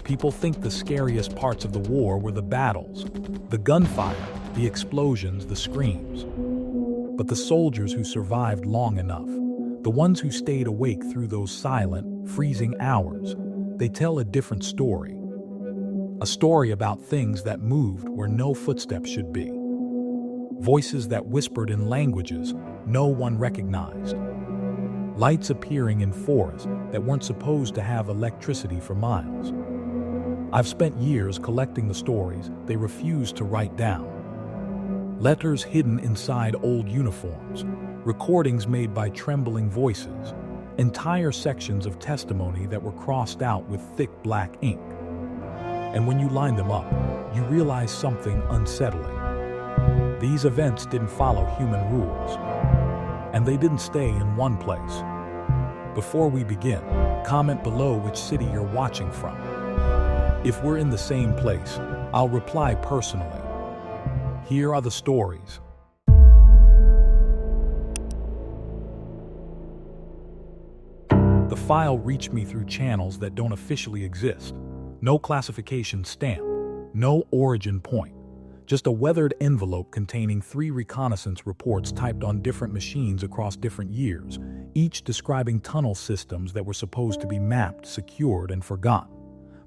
People think the scariest parts of the war were the battles, the gunfire, the explosions, the screams. But the soldiers who survived long enough, the ones who stayed awake through those silent, freezing hours, they tell a different story. A story about things that moved where no footsteps should be. Voices that whispered in languages no one recognized. Lights appearing in forests that weren't supposed to have electricity for miles. I've spent years collecting the stories they refused to write down. Letters hidden inside old uniforms, recordings made by trembling voices, entire sections of testimony that were crossed out with thick black ink. And when you line them up, you realize something unsettling. These events didn't follow human rules, and they didn't stay in one place. Before we begin, comment below which city you're watching from. If we're in the same place, I'll reply personally. Here are the stories. The file reached me through channels that don't officially exist. No classification stamp, no origin point. Just a weathered envelope containing 3 reconnaissance reports typed on different machines across different years, each describing tunnel systems that were supposed to be mapped, secured, and forgotten.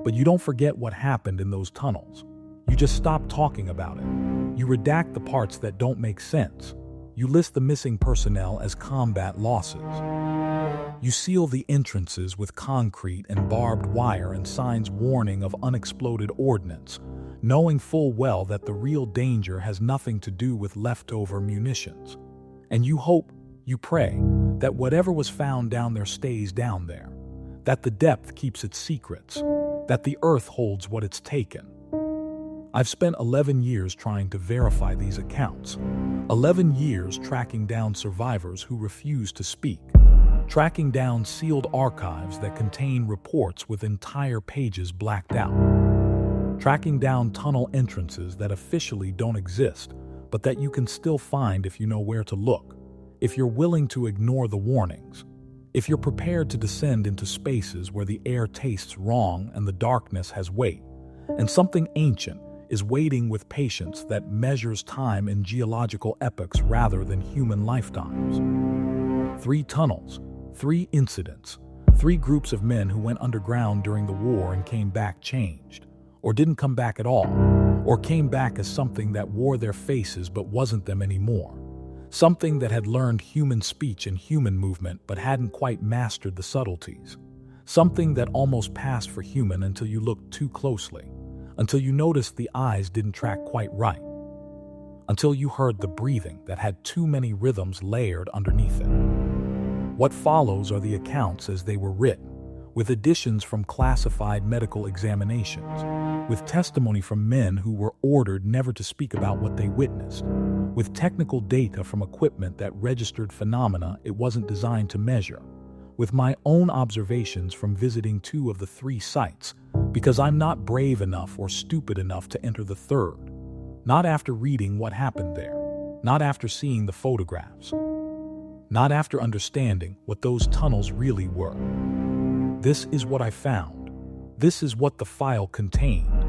But you don't forget what happened in those tunnels. You just stop talking about it. You redact the parts that don't make sense. You list the missing personnel as combat losses. You seal the entrances with concrete and barbed wire and signs warning of unexploded ordnance, knowing full well that the real danger has nothing to do with leftover munitions. And you hope, you pray, that whatever was found down there stays down there, that the depth keeps its secrets, that the earth holds what it's taken. I've spent 11 years trying to verify these accounts, 11 years tracking down survivors who refuse to speak, tracking down sealed archives that contain reports with entire pages blacked out, tracking down tunnel entrances that officially don't exist, but that you can still find if you know where to look, if you're willing to ignore the warnings, if you're prepared to descend into spaces where the air tastes wrong and the darkness has weight, and something ancient is waiting with patience that measures time in geological epochs rather than human lifetimes. 3 tunnels, 3 incidents, 3 groups of men who went underground during the war and came back changed, or didn't come back at all, or came back as something that wore their faces but wasn't them anymore. Something that had learned human speech and human movement but hadn't quite mastered the subtleties. Something that almost passed for human until you looked too closely, until you noticed the eyes didn't track quite right, until you heard the breathing that had too many rhythms layered underneath it. What follows are the accounts as they were written, with additions from classified medical examinations, with testimony from men who were ordered never to speak about what they witnessed, with technical data from equipment that registered phenomena it wasn't designed to measure, with my own observations from visiting 2 of the 3 sites, because I'm not brave enough or stupid enough to enter the 3rd. Not after reading what happened there, not after seeing the photographs, not after understanding what those tunnels really were. This is what I found. This is what the file contained.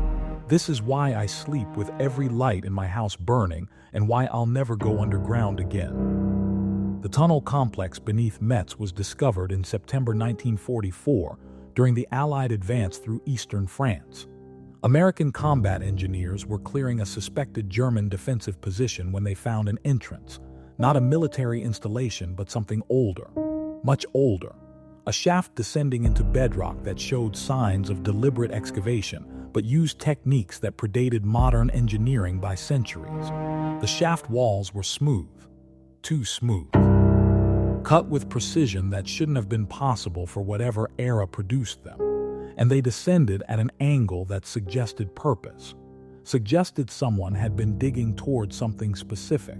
This is why I sleep with every light in my house burning and why I'll never go underground again. The tunnel complex beneath Metz was discovered in September 1944 during the Allied advance through eastern France. American combat engineers were clearing a suspected German defensive position when they found an entrance, not a military installation but something older, much older. A shaft descending into bedrock that showed signs of deliberate excavation, but used techniques that predated modern engineering by centuries. The shaft walls were smooth, too smooth, cut with precision that shouldn't have been possible for whatever era produced them, and they descended at an angle that suggested purpose, suggested someone had been digging towards something specific,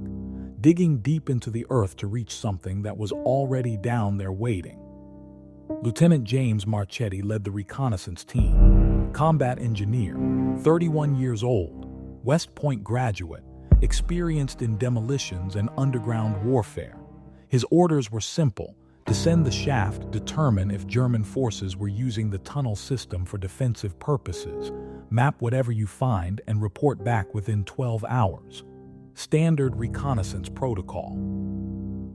digging deep into the earth to reach something that was already down there waiting. Lieutenant James Marchetti led the reconnaissance team, combat engineer, 31 years old, West Point graduate, experienced in demolitions and underground warfare. His orders were simple: Descend the shaft, determine if German forces were using the tunnel system for defensive purposes, map whatever you find, and report back within 12 hours. Standard reconnaissance protocol.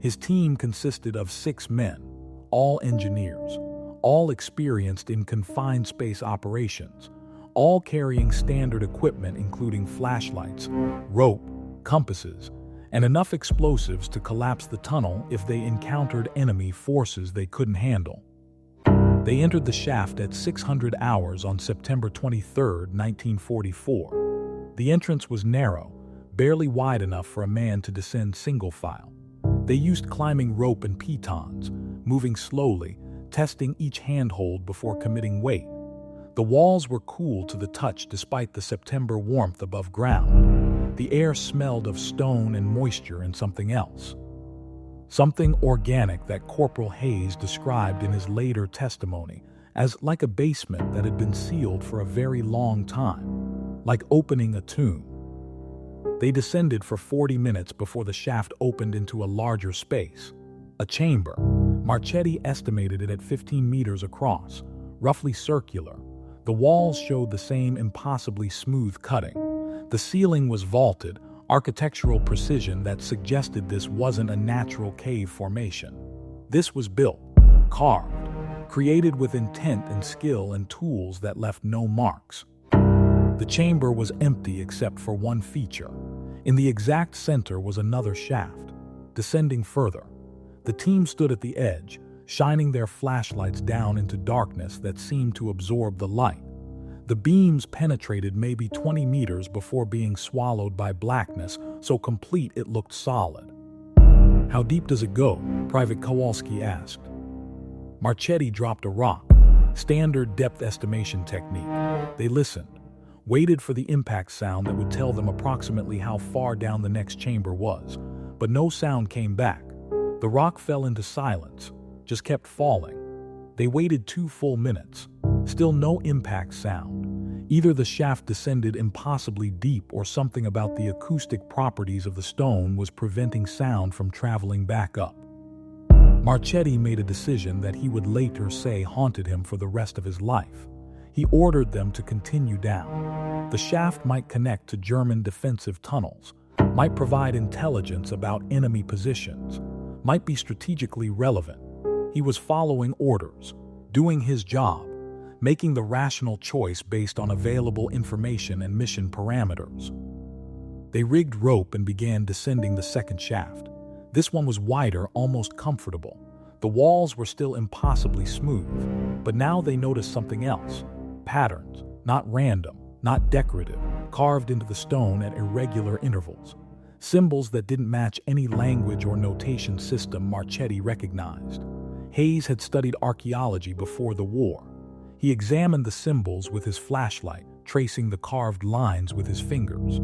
His team consisted of 6 men, all engineers, all experienced in confined space operations, all carrying standard equipment including flashlights, rope, compasses, and enough explosives to collapse the tunnel if they encountered enemy forces they couldn't handle. They entered the shaft at 600 hours on September 23, 1944. The entrance was narrow, barely wide enough for a man to descend single file. They used climbing rope and pitons, moving slowly, testing each handhold before committing weight. The walls were cool to the touch despite the September warmth above ground. The air smelled of stone and moisture and something else. Something organic that Corporal Hayes described in his later testimony as like a basement that had been sealed for a very long time, like opening a tomb. They descended for 40 minutes before the shaft opened into a larger space, a chamber. Marchetti estimated it at 15 meters across, roughly circular. The walls showed the same impossibly smooth cutting. The ceiling was vaulted, architectural precision that suggested this wasn't a natural cave formation. This was built, carved, created with intent and skill and tools that left no marks. The chamber was empty except for one feature. In the exact center was another shaft. Descending further, the team stood at the edge, shining their flashlights down into darkness that seemed to absorb the light. The beams penetrated maybe 20 meters before being swallowed by blackness, so complete it looked solid. "How deep does it go?" Private Kowalski asked. Marchetti dropped a rock. Standard depth estimation technique. They listened, waited for the impact sound that would tell them approximately how far down the next chamber was, but no sound came back. The rock fell into silence, just kept falling. They waited 2 full minutes. Still no impact sound. Either the shaft descended impossibly deep or something about the acoustic properties of the stone was preventing sound from traveling back up. Marchetti made a decision that he would later say haunted him for the rest of his life. He ordered them to continue down. The shaft might connect to German defensive tunnels, might provide intelligence about enemy positions, might be strategically relevant. He was following orders, doing his job, making the rational choice based on available information and mission parameters. They rigged rope and began descending the second shaft. This one was wider, almost comfortable. The walls were still impossibly smooth, but now they noticed something else. Patterns, not random, not decorative, carved into the stone at irregular intervals. Symbols that didn't match any language or notation system Marchetti recognized. Hayes had studied archaeology before the war. He examined the symbols with his flashlight, tracing the carved lines with his fingers.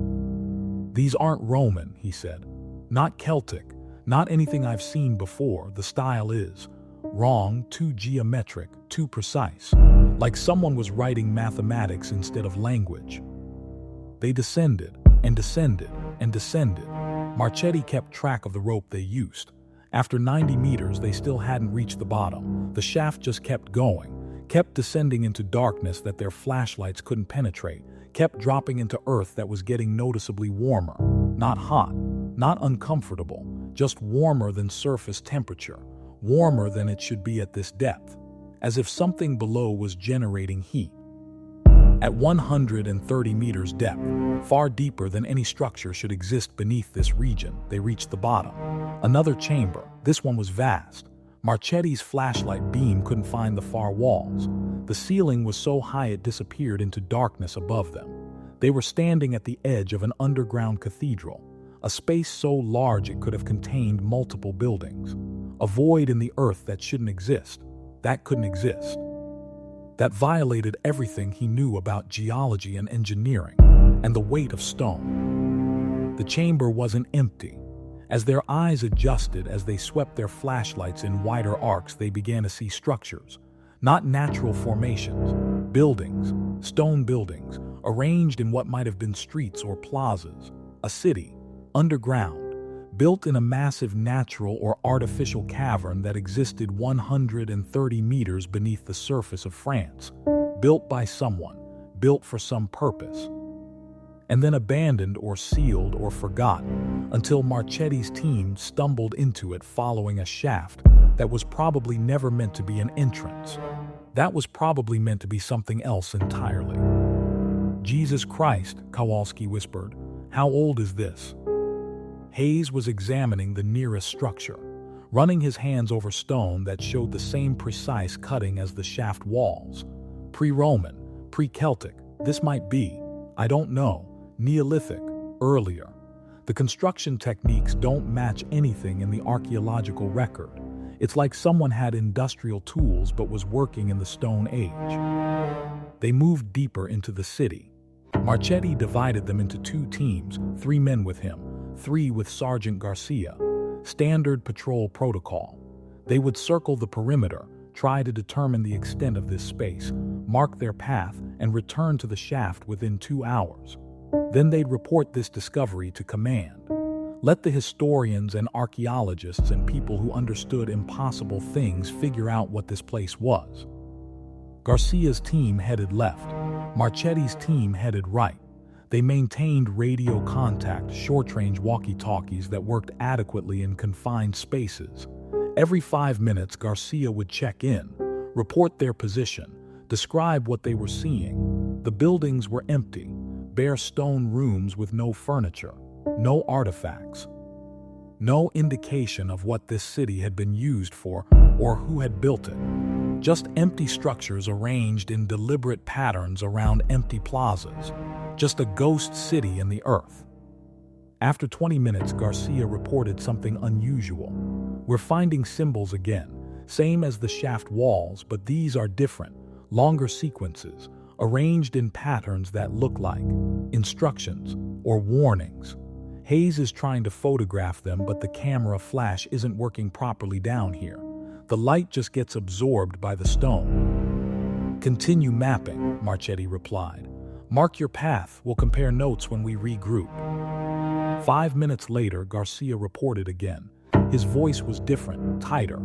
"These aren't Roman," he said. "Not Celtic, not anything I've seen before. The style is wrong, too geometric, too precise. Like someone was writing mathematics instead of language." They descended, and descended, and descended. Marchetti kept track of the rope they used. After 90 meters, they still hadn't reached the bottom. The shaft just kept going, kept descending into darkness that their flashlights couldn't penetrate, kept dropping into earth that was getting noticeably warmer. Not hot, not uncomfortable, just warmer than surface temperature, warmer than it should be at this depth, as if something below was generating heat. At 130 meters depth, far deeper than any structure should exist beneath this region, they reached the bottom. Another chamber. This one was vast. Marchetti's flashlight beam couldn't find the far walls. The ceiling was so high it disappeared into darkness above them. They were standing at the edge of an underground cathedral, a space so large it could have contained multiple buildings. A void in the earth that shouldn't exist. That couldn't exist. That violated everything he knew about geology and engineering, and the weight of stone. The chamber wasn't empty. As their eyes adjusted as they swept their flashlights in wider arcs, they began to see structures, not natural formations, buildings, stone buildings, arranged in what might have been streets or plazas, a city, underground, built in a massive natural or artificial cavern that existed 130 meters beneath the surface of France, built by someone, built for some purpose, and then abandoned or sealed or forgotten until Marchetti's team stumbled into it following a shaft that was probably never meant to be an entrance. That was probably meant to be something else entirely. Jesus Christ, Kowalski whispered. How old is this? Hayes was examining the nearest structure, running his hands over stone that showed the same precise cutting as the shaft walls. Pre-Roman, pre-Celtic, this might be, I don't know, Neolithic, earlier. The construction techniques don't match anything in the archaeological record. It's like someone had industrial tools but was working in the Stone Age. They moved deeper into the city. Marchetti divided them into 2 teams, 3 men with him, 3 with Sergeant Garcia. Standard patrol protocol. They would circle the perimeter, try to determine the extent of this space, mark their path, and return to the shaft within 2 hours. Then they'd report this discovery to command. Let the historians and archaeologists and people who understood impossible things figure out what this place was. Garcia's team headed left. Marchetti's team headed right. They maintained radio contact, short-range walkie-talkies that worked adequately in confined spaces. Every 5 minutes, Garcia would check in, report their position, describe what they were seeing. The buildings were empty, bare stone rooms with no furniture, no artifacts, no indication of what this city had been used for or who had built it. Just empty structures arranged in deliberate patterns around empty plazas. Just a ghost city in the earth. After 20 minutes, Garcia reported something unusual. We're finding symbols again, same as the shaft walls, but these are different, longer sequences, arranged in patterns that look like instructions or warnings. Hayes is trying to photograph them, but the camera flash isn't working properly down here. The light just gets absorbed by the stone. Continue mapping, Marchetti replied. Mark your path, we'll compare notes when we regroup. 5 minutes later, Garcia reported again. His voice was different, tighter.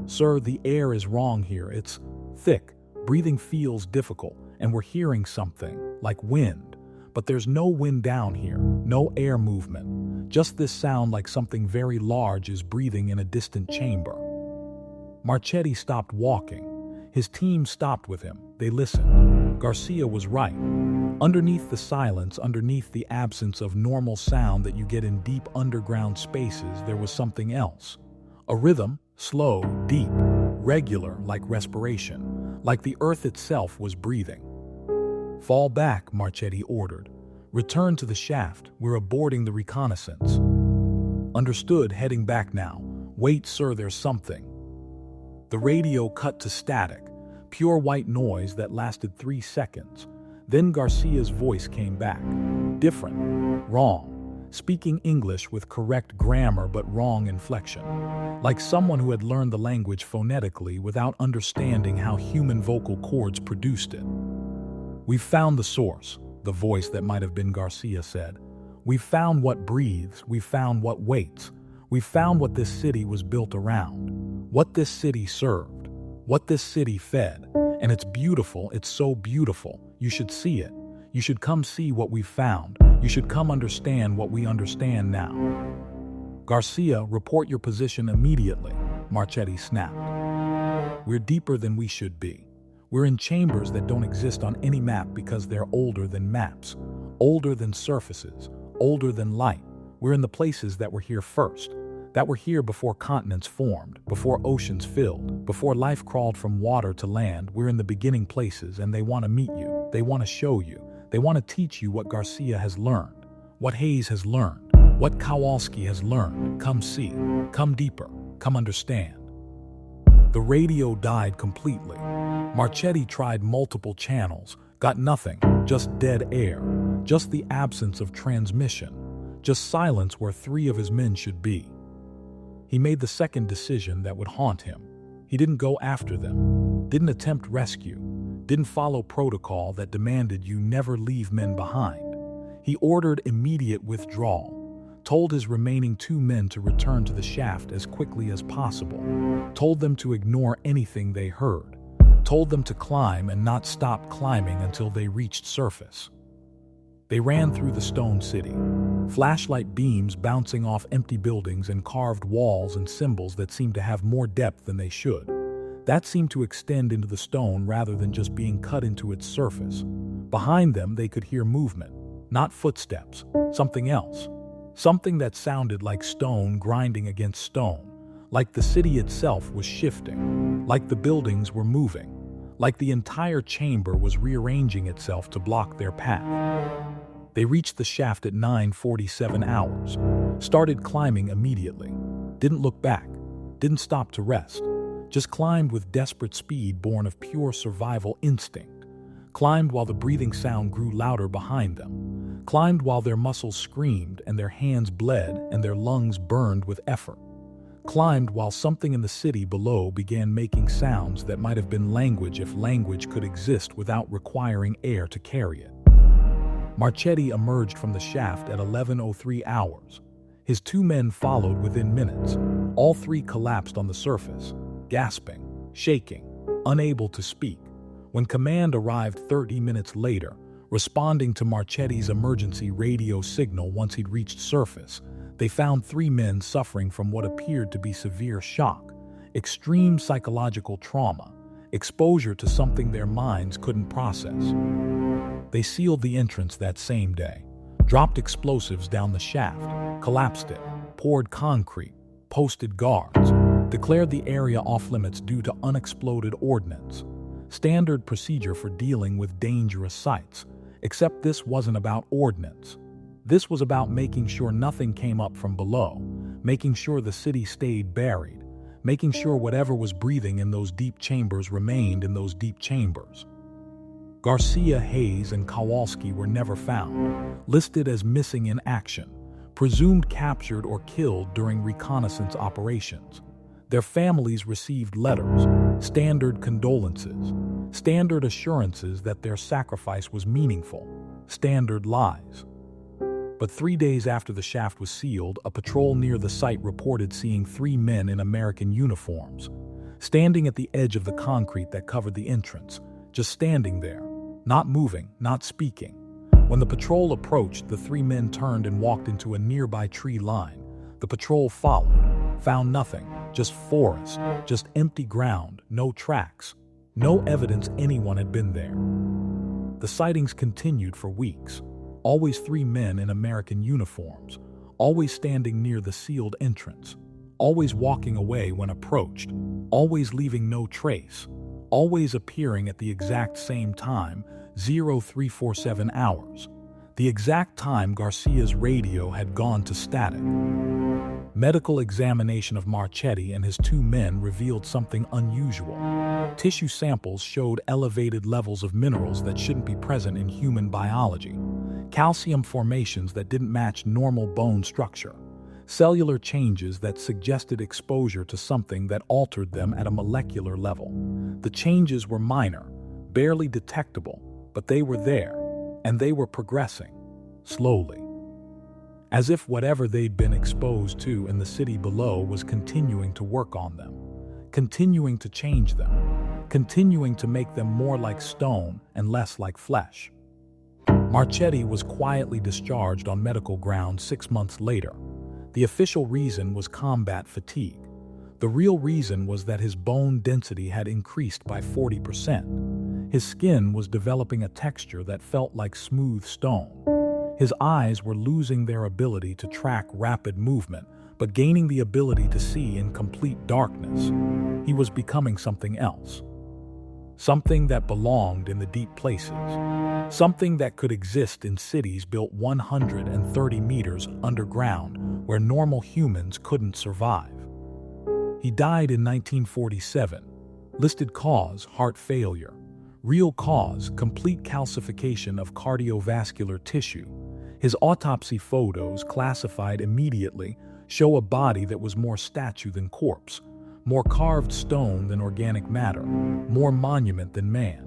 Sir, the air is wrong here. It's thick. Breathing feels difficult, and we're hearing something, like wind. But there's no wind down here, no air movement. Just this sound like something very large is breathing in a distant chamber. Marchetti stopped walking. His team stopped with him. They listened. Garcia was right. Underneath the silence, underneath the absence of normal sound that you get in deep underground spaces, there was something else. A rhythm, slow, deep, regular, like respiration, like the earth itself was breathing. Fall back, Marchetti ordered. Return to the shaft. We're aborting the reconnaissance. Understood, heading back now. Wait, sir, there's something. The radio cut to static, pure white noise that lasted 3 seconds. Then Garcia's voice came back. Different. Wrong. Speaking English with correct grammar but wrong inflection. Like someone who had learned the language phonetically without understanding how human vocal cords produced it. We've found the source, the voice that might have been Garcia said. We've found what breathes, we've found what waits. We've found what this city was built around. What this city served. What this city fed. And it's beautiful, it's so beautiful. You should see it. You should come see what we found. You should come understand what we understand now. Garcia, report your position immediately, Marchetti snapped. We're deeper than we should be. We're in chambers that don't exist on any map because they're older than maps, older than surfaces, older than light. We're in the places that were here first, that were here before continents formed, before oceans filled, before life crawled from water to land. We're in the beginning places, and they want to meet you. They want to show you. They want to teach you what Garcia has learned, what Hayes has learned, what Kowalski has learned. Come see, come deeper, come understand. The radio died completely. Marchetti tried multiple channels, got nothing, just dead air, just the absence of transmission, just silence where 3 of his men should be. He made the second decision that would haunt him. He didn't go after them, didn't attempt rescue, didn't follow protocol that demanded you never leave men behind. He ordered immediate withdrawal, told his remaining 2 men to return to the shaft as quickly as possible, told them to ignore anything they heard, told them to climb and not stop climbing until they reached surface. They ran through the stone city, flashlight beams bouncing off empty buildings and carved walls and symbols that seemed to have more depth than they should. That seemed to extend into the stone rather than just being cut into its surface. Behind them, they could hear movement, not footsteps, something else. Something that sounded like stone grinding against stone, like the city itself was shifting, like the buildings were moving, like the entire chamber was rearranging itself to block their path. They reached the shaft at 9:47 hours, started climbing immediately, didn't look back, didn't stop to rest, just climbed with desperate speed born of pure survival instinct, climbed while the breathing sound grew louder behind them, climbed while their muscles screamed and their hands bled and their lungs burned with effort, climbed while something in the city below began making sounds that might have been language if language could exist without requiring air to carry it. Marchetti emerged from the shaft at 11:03 hours. His 2 men followed within minutes. All 3 collapsed on the surface, gasping, shaking, unable to speak. When command arrived 30 minutes later, responding to Marchetti's emergency radio signal once he'd reached surface, they found 3 men suffering from what appeared to be severe shock, extreme psychological trauma, exposure to something their minds couldn't process. They sealed the entrance that same day, dropped explosives down the shaft, collapsed it, poured concrete, posted guards, declared the area off-limits due to unexploded ordnance. Standard procedure for dealing with dangerous sites, except this wasn't about ordnance. This was about making sure nothing came up from below, making sure the city stayed buried, making sure whatever was breathing in those deep chambers remained in those deep chambers. Garcia, Hayes, and Kowalski were never found, listed as missing in action, presumed captured or killed during reconnaissance operations. Their families received letters, standard condolences, standard assurances that their sacrifice was meaningful, standard lies. But 3 days after the shaft was sealed, a patrol near the site reported seeing 3 men in American uniforms, standing at the edge of the concrete that covered the entrance, just standing there, not moving, not speaking. When the patrol approached, the 3 men turned and walked into a nearby tree line. The patrol followed, found nothing, just forest, just empty ground, no tracks, no evidence anyone had been there. The sightings continued for weeks. Always 3 men in American uniforms, always standing near the sealed entrance, always walking away when approached, always leaving no trace, always appearing at the exact same time, 0347 hours, the exact time Garcia's radio had gone to static. Medical examination of Marchetti and his 2 men revealed something unusual. Tissue samples showed elevated levels of minerals that shouldn't be present in human biology, calcium formations that didn't match normal bone structure, cellular changes that suggested exposure to something that altered them at a molecular level. The changes were minor, barely detectable, but they were there, and they were progressing, slowly. As if whatever they'd been exposed to in the city below was continuing to work on them, continuing to change them, continuing to make them more like stone and less like flesh. Marchetti was quietly discharged on medical grounds 6 months later. The official reason was combat fatigue. The real reason was that his bone density had increased by 40%. His skin was developing a texture that felt like smooth stone. His eyes were losing their ability to track rapid movement, but gaining the ability to see in complete darkness. He was becoming something else. Something that belonged in the deep places. Something that could exist in cities built 130 meters underground where normal humans couldn't survive. He died in 1947. Listed cause, heart failure. Real cause, complete calcification of cardiovascular tissue. His autopsy photos, classified immediately, show a body that was more statue than corpse, more carved stone than organic matter, more monument than man.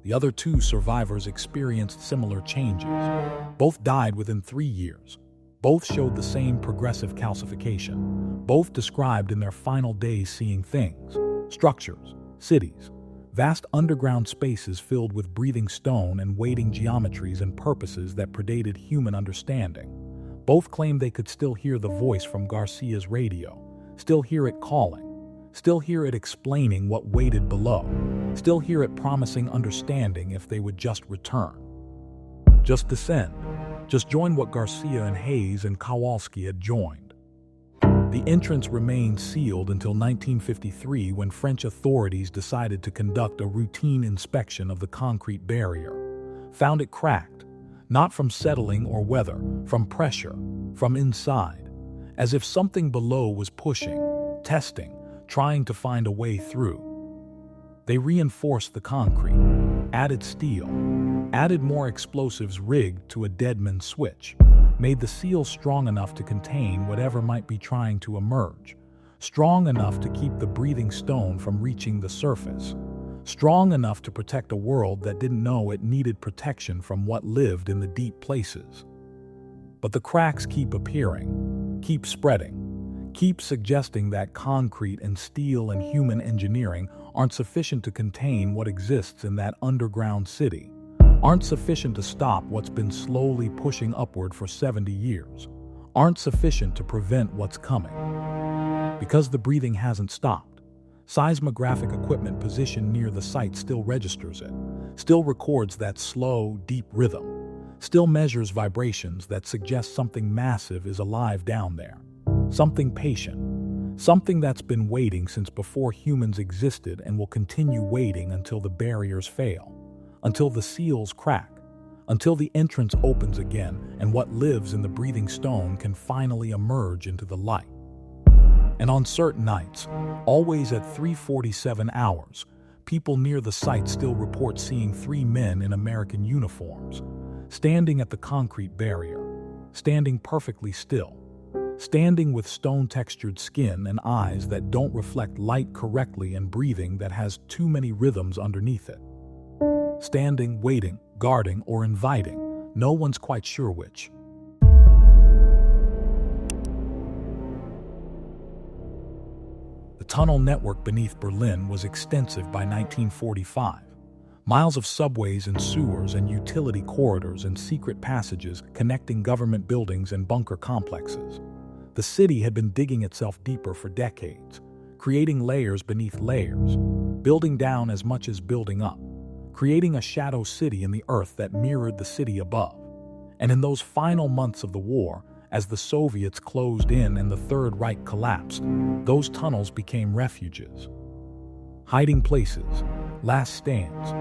The other 2 survivors experienced similar changes. Both died within 3 years. Both showed the same progressive calcification. Both described in their final days seeing things, structures, cities, vast underground spaces filled with breathing stone and waiting geometries and purposes that predated human understanding. Both claimed they could still hear the voice from Garcia's radio, still hear it calling, still hear it explaining what waited below, still hear it promising understanding if they would just return. Just descend. Just join what Garcia and Hayes and Kowalski had joined. The entrance remained sealed until 1953, when French authorities decided to conduct a routine inspection of the concrete barrier. Found it cracked, not from settling or weather, from pressure, from inside, as if something below was pushing, testing, trying to find a way through. They reinforced the concrete, added steel, added more explosives rigged to a deadman switch, made the seal strong enough to contain whatever might be trying to emerge, strong enough to keep the breathing stone from reaching the surface, strong enough to protect a world that didn't know it needed protection from what lived in the deep places. But the cracks keep appearing, keep spreading, keep suggesting that concrete and steel and human engineering aren't sufficient to contain what exists in that underground city, aren't sufficient to stop what's been slowly pushing upward for 70 years, aren't sufficient to prevent what's coming. Because the breathing hasn't stopped, seismographic equipment positioned near the site still registers it, still records that slow, deep rhythm, still measures vibrations that suggest something massive is alive down there, something patient, something that's been waiting since before humans existed and will continue waiting until the barriers fail, until the seals crack, until the entrance opens again and what lives in the breathing stone can finally emerge into the light. And on certain nights, always at 3:47 hours, people near the site still report seeing 3 men in American uniforms, standing at the concrete barrier, standing perfectly still, standing with stone-textured skin and eyes that don't reflect light correctly and breathing that has too many rhythms underneath it. Standing, waiting, guarding, or inviting, no one's quite sure which. The tunnel network beneath Berlin was extensive by 1945. Miles of subways and sewers and utility corridors and secret passages connecting government buildings and bunker complexes. The city had been digging itself deeper for decades, creating layers beneath layers, building down as much as building up, creating a shadow city in the earth that mirrored the city above. And in those final months of the war, as the Soviets closed in and the Third Reich collapsed, those tunnels became refuges. Hiding places, last stands,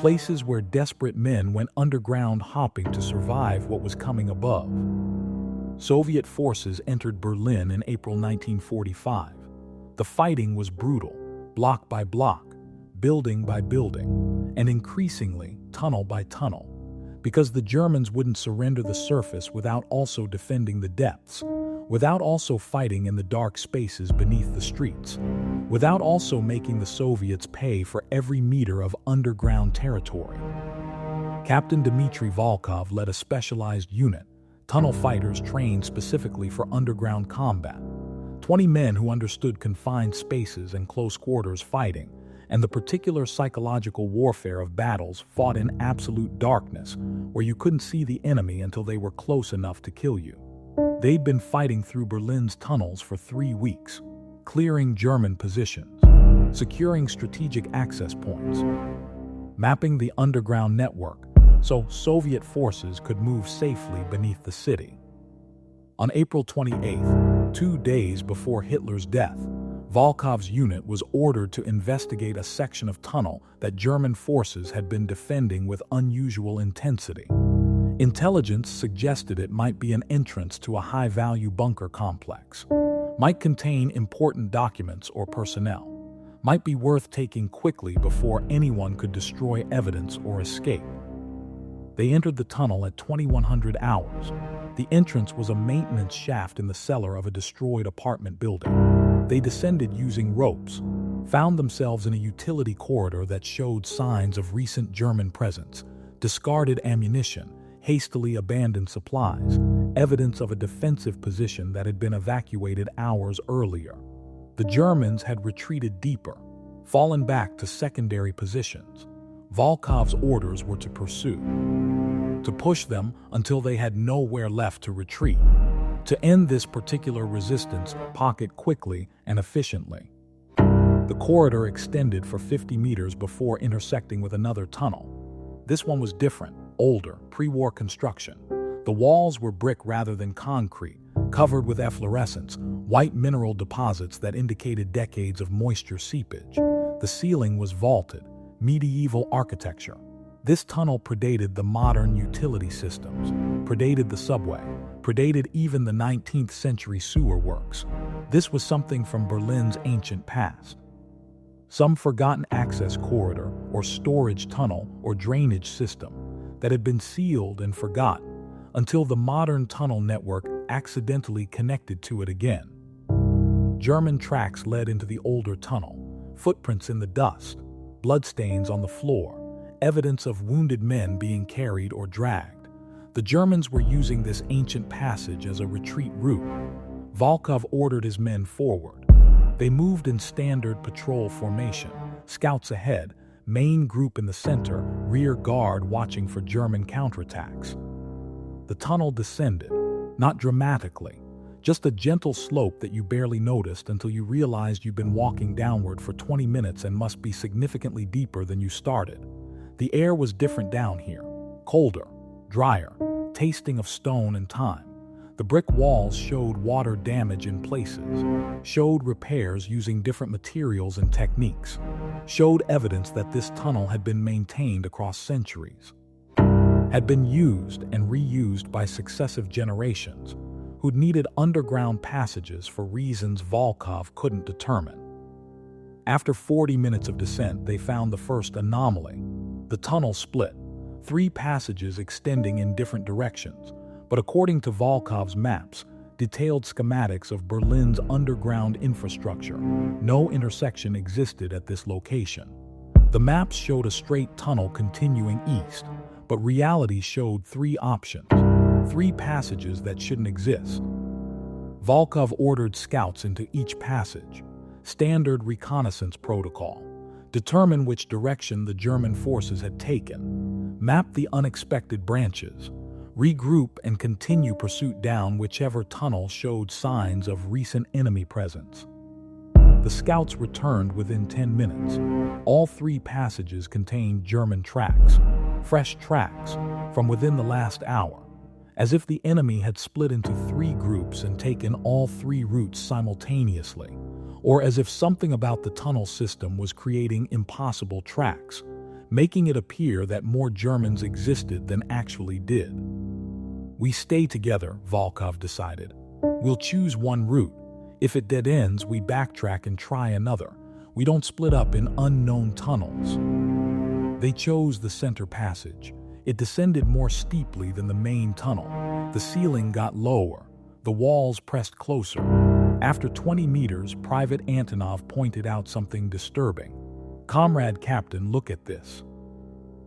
places where desperate men went underground hopping to survive what was coming above. Soviet forces entered Berlin in April 1945. The fighting was brutal, block by block, building by building, and increasingly tunnel by tunnel, because the Germans wouldn't surrender the surface without also defending the depths, without also fighting in the dark spaces beneath the streets, without also making the Soviets pay for every meter of underground territory. Captain Dmitry Volkov led a specialized unit, tunnel fighters trained specifically for underground combat, 20 men who understood confined spaces and close quarters fighting, and the particular psychological warfare of battles fought in absolute darkness, where you couldn't see the enemy until they were close enough to kill you. They'd been fighting through Berlin's tunnels for 3 weeks, clearing German positions, securing strategic access points, mapping the underground network so Soviet forces could move safely beneath the city. On April 28th, 2 days before Hitler's death, Volkov's unit was ordered to investigate a section of tunnel that German forces had been defending with unusual intensity. Intelligence suggested it might be an entrance to a high-value bunker complex, might contain important documents or personnel, might be worth taking quickly before anyone could destroy evidence or escape. They entered the tunnel at 2100 hours. The entrance was a maintenance shaft in the cellar of a destroyed apartment building. They descended using ropes, found themselves in a utility corridor that showed signs of recent German presence, discarded ammunition, hastily abandoned supplies, evidence of a defensive position that had been evacuated hours earlier. The Germans had retreated deeper, fallen back to secondary positions. Volkov's orders were to pursue, to push them until they had nowhere left to retreat, to end this particular resistance pocket quickly and efficiently. The corridor extended for 50 meters before intersecting with another tunnel. This one was different, older, pre-war construction. The walls were brick rather than concrete, covered with efflorescence, white mineral deposits that indicated decades of moisture seepage. The ceiling was vaulted, medieval architecture. This tunnel predated the modern utility systems, predated the subway, predated even the 19th century sewer works. This was something from Berlin's ancient past. Some forgotten access corridor or storage tunnel or drainage system that had been sealed and forgotten until the modern tunnel network accidentally connected to it again. German tracks led into the older tunnel, footprints in the dust, bloodstains on the floor, evidence of wounded men being carried or dragged. The Germans were using this ancient passage as a retreat route. Volkov ordered his men forward. They moved in standard patrol formation, scouts ahead, main group in the center, rear guard watching for German counterattacks. The tunnel descended, not dramatically, just a gentle slope that you barely noticed until you realized you'd been walking downward for 20 minutes and must be significantly deeper than you started. The air was different down here, colder, drier, tasting of stone and time. The brick walls showed water damage in places, showed repairs using different materials and techniques, showed evidence that this tunnel had been maintained across centuries, had been used and reused by successive generations who'd needed underground passages for reasons Volkov couldn't determine. After 40 minutes of descent, they found the first anomaly. The tunnel split, 3 passages extending in different directions, but according to Volkov's maps, detailed schematics of Berlin's underground infrastructure, no intersection existed at this location. The maps showed a straight tunnel continuing east, but reality showed 3 options, 3 passages that shouldn't exist. Volkov ordered scouts into each passage, standard reconnaissance protocol, determine which direction the German forces had taken, map the unexpected branches, regroup and continue pursuit down whichever tunnel showed signs of recent enemy presence. The scouts returned within 10 minutes. All 3 passages contained German tracks, fresh tracks from within the last hour, as if the enemy had split into 3 groups and taken all 3 routes simultaneously, or as if something about the tunnel system was creating impossible tracks, making it appear that more Germans existed than actually did. We stay together, Volkov decided. We'll choose one route. If it dead ends, we backtrack and try another. We don't split up in unknown tunnels. They chose the center passage. It descended more steeply than the main tunnel. The ceiling got lower. The walls pressed closer. After 20 meters, Private Antonov pointed out something disturbing. "Comrade Captain, look at this."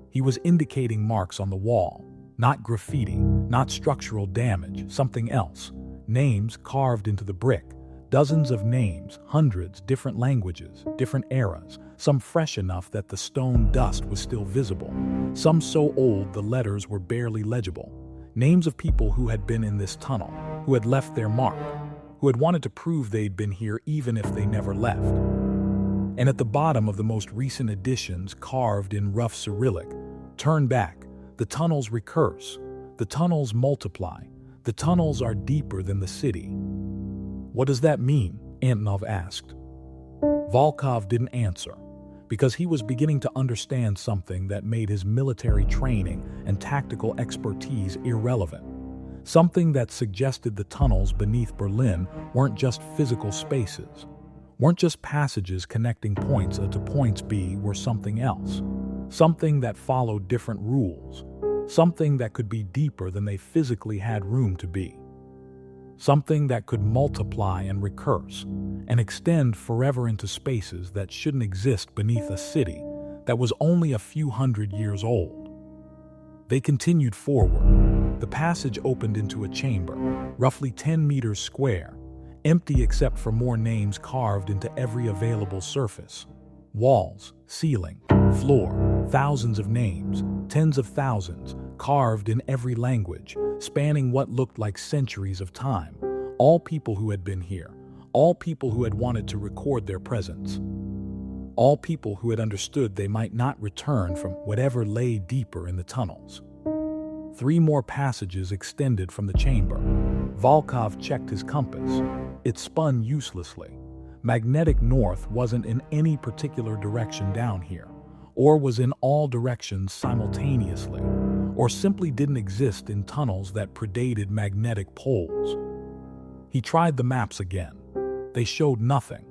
He was indicating marks on the wall. Not graffiti, not structural damage, something else. Names carved into the brick. Dozens of names, hundreds, different languages, different eras. Some fresh enough that the stone dust was still visible. Some so old the letters were barely legible. Names of people who had been in this tunnel, who had left their mark, who had wanted to prove they'd been here even if they never left. And at the bottom of the most recent editions, carved in rough Cyrillic, "Turn back. The tunnels recurse. The tunnels multiply. The tunnels are deeper than the city." "What does that mean?" Antonov asked. Volkov didn't answer, because he was beginning to understand something that made his military training and tactical expertise irrelevant. Something that suggested the tunnels beneath Berlin weren't just physical spaces, weren't just passages connecting points A to points B, were something else. Something that followed different rules. Something that could be deeper than they physically had room to be. Something that could multiply and recurse, and extend forever into spaces that shouldn't exist beneath a city that was only a few hundred years old. They continued forward, The passage opened into a chamber, roughly 10 meters square, empty except for more names carved into every available surface. Walls, ceiling, floor, thousands of names, tens of thousands, carved in every language, spanning what looked like centuries of time. All people who had been here, all people who had wanted to record their presence, all people who had understood they might not return from whatever lay deeper in the tunnels. 3 more passages extended from the chamber. Volkov checked his compass. It spun uselessly. Magnetic north wasn't in any particular direction down here, or was in all directions simultaneously, or simply didn't exist in tunnels that predated magnetic poles. He tried the maps again. They showed nothing.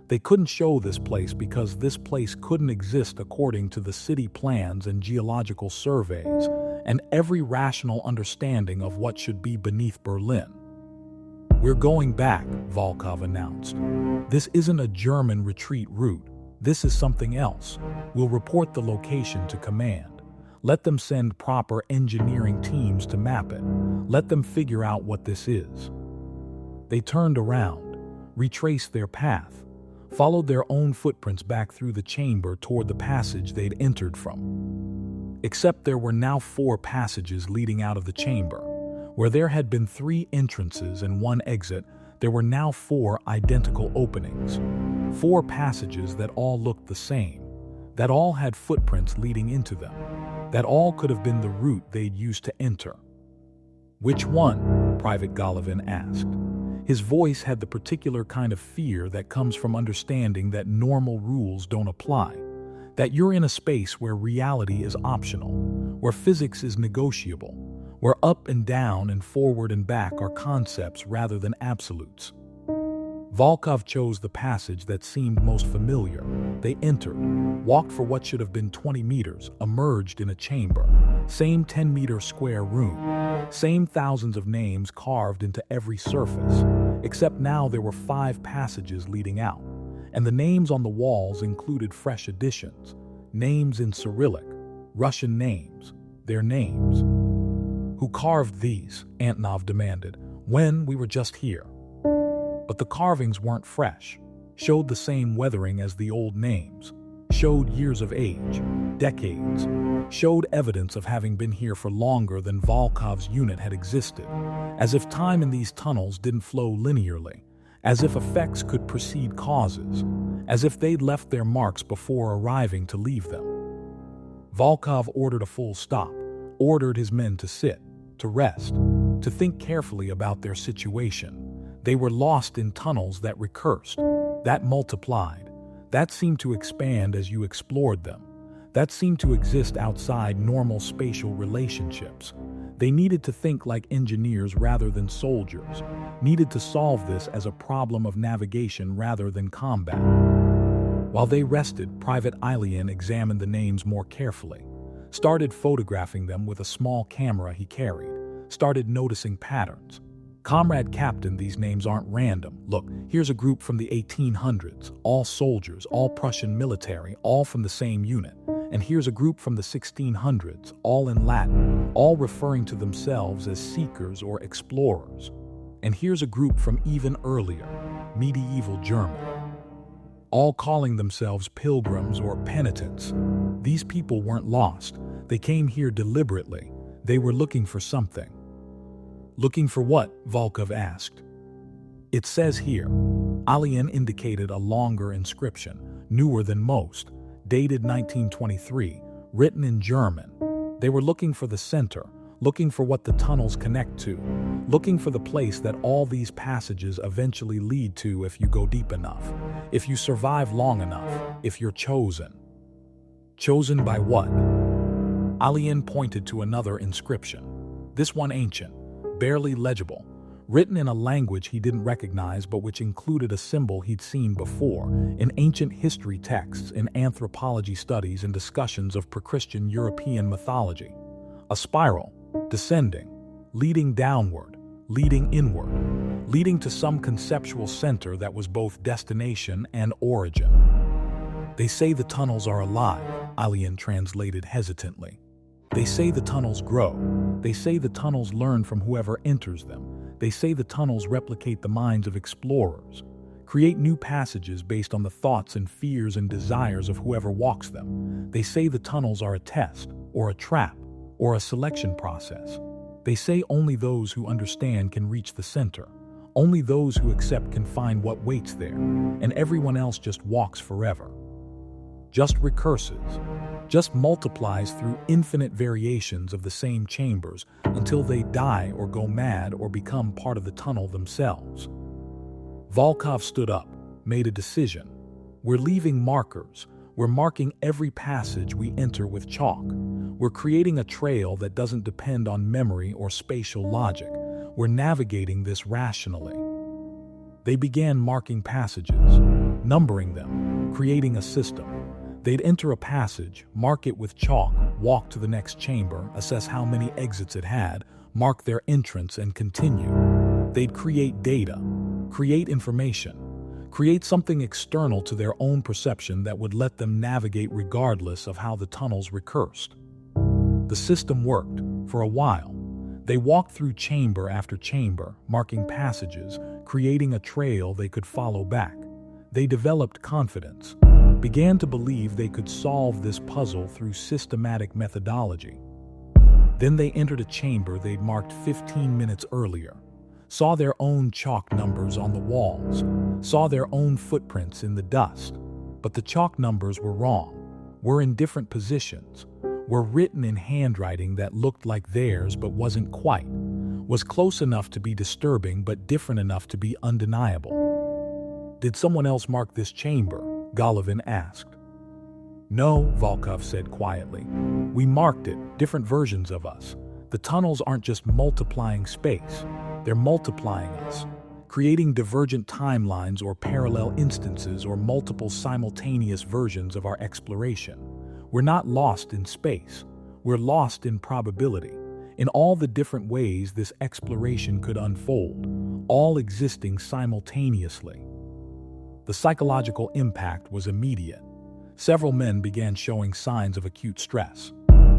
They couldn't show this place because this place couldn't exist according to the city plans and geological surveys and every rational understanding of what should be beneath Berlin. "We're going back," Volkov announced. "This isn't a German retreat route. This is something else. We'll report the location to command. Let them send proper engineering teams to map it. Let them figure out what this is." They turned around, retraced their path, followed their own footprints back through the chamber toward the passage they'd entered from. Except there were now 4 passages leading out of the chamber. Where there had been 3 entrances and 1 exit, there were now 4 identical openings. 4 passages that all looked the same, that all had footprints leading into them, that all could have been the route they'd used to enter. "Which one?" Private Golovin asked. His voice had the particular kind of fear that comes from understanding that normal rules don't apply, that you're in a space where reality is optional, where physics is negotiable, where up and down and forward and back are concepts rather than absolutes. Volkov chose the passage that seemed most familiar. They entered, walked for what should have been 20 meters, emerged in a chamber. Same 10-meter square room. Same thousands of names carved into every surface. Except now there were 5 passages leading out. And the names on the walls included fresh additions. Names in Cyrillic. Russian names. Their names. "Who carved these?" Antonov demanded. "When we were just here." But the carvings weren't fresh, showed the same weathering as the old names, showed years of age, decades, showed evidence of having been here for longer than Volkov's unit had existed, as if time in these tunnels didn't flow linearly, as if effects could precede causes, as if they'd left their marks before arriving to leave them. Volkov ordered a full stop, ordered his men to sit, to rest, to think carefully about their situation. They were lost in tunnels that recursed, that multiplied, that seemed to expand as you explored them, that seemed to exist outside normal spatial relationships. They needed to think like engineers rather than soldiers, needed to solve this as a problem of navigation rather than combat. While they rested, Private Ilyin examined the names more carefully, started photographing them with a small camera he carried, started noticing patterns. "Comrade Captain, these names aren't random. Look, here's a group from the 1800s, all soldiers, all Prussian military, all from the same unit. And here's a group from the 1600s, all in Latin, all referring to themselves as seekers or explorers. And here's a group from even earlier, medieval German, all calling themselves pilgrims or penitents. These people weren't lost. They came here deliberately. They were looking for something." "Looking for what?" Volkov asked. "It says here." Ilyin indicated a longer inscription, newer than most, dated 1923, written in German. They were looking for the center, looking for what the tunnels connect to, looking for the place that all these passages eventually lead to if you go deep enough, if you survive long enough, if you're chosen. Chosen by what? Ilyin pointed to another inscription, this one ancient, barely legible, written in a language he didn't recognize but which included a symbol he'd seen before in ancient history texts, in anthropology studies and discussions of pre-Christian European mythology. A spiral, descending, leading downward, leading inward, leading to some conceptual center that was both destination and origin. "They say the tunnels are alive," Ilyin translated hesitantly. "They say the tunnels grow. They say the tunnels learn from whoever enters them. They say the tunnels replicate the minds of explorers, create new passages based on the thoughts and fears and desires of whoever walks them. They say the tunnels are a test, or a trap, or a selection process. They say only those who understand can reach the center. Only those who accept can find what waits there, and everyone else just walks forever. Just recurses, just multiplies through infinite variations of the same chambers until they die or go mad or become part of the tunnel themselves. Volkov stood up, made a decision. We're leaving markers. We're marking every passage we enter with chalk. We're creating a trail that doesn't depend on memory or spatial logic. We're navigating this rationally. They began marking passages, numbering them, creating a system. They'd enter a passage, mark it with chalk, walk to the next chamber, assess how many exits it had, mark their entrance, and continue. They'd create data, create information, create something external to their own perception that would let them navigate regardless of how the tunnels recursed. The system worked for a while. They walked through chamber after chamber, marking passages, creating a trail they could follow back. They developed confidence, began to believe they could solve this puzzle through systematic methodology. Then they entered a chamber they'd marked 15 minutes earlier, saw their own chalk numbers on the walls, saw their own footprints in the dust. But the chalk numbers were wrong, were in different positions, were written in handwriting that looked like theirs but wasn't quite, was close enough to be disturbing but different enough to be undeniable. Did someone else mark this chamber? Golovin asked. No, Volkov said quietly. We marked it, different versions of us. The tunnels aren't just multiplying space, they're multiplying us, creating divergent timelines or parallel instances or multiple simultaneous versions of our exploration. We're not lost in space, we're lost in probability, in all the different ways this exploration could unfold, all existing simultaneously. The psychological impact was immediate. Several men began showing signs of acute stress.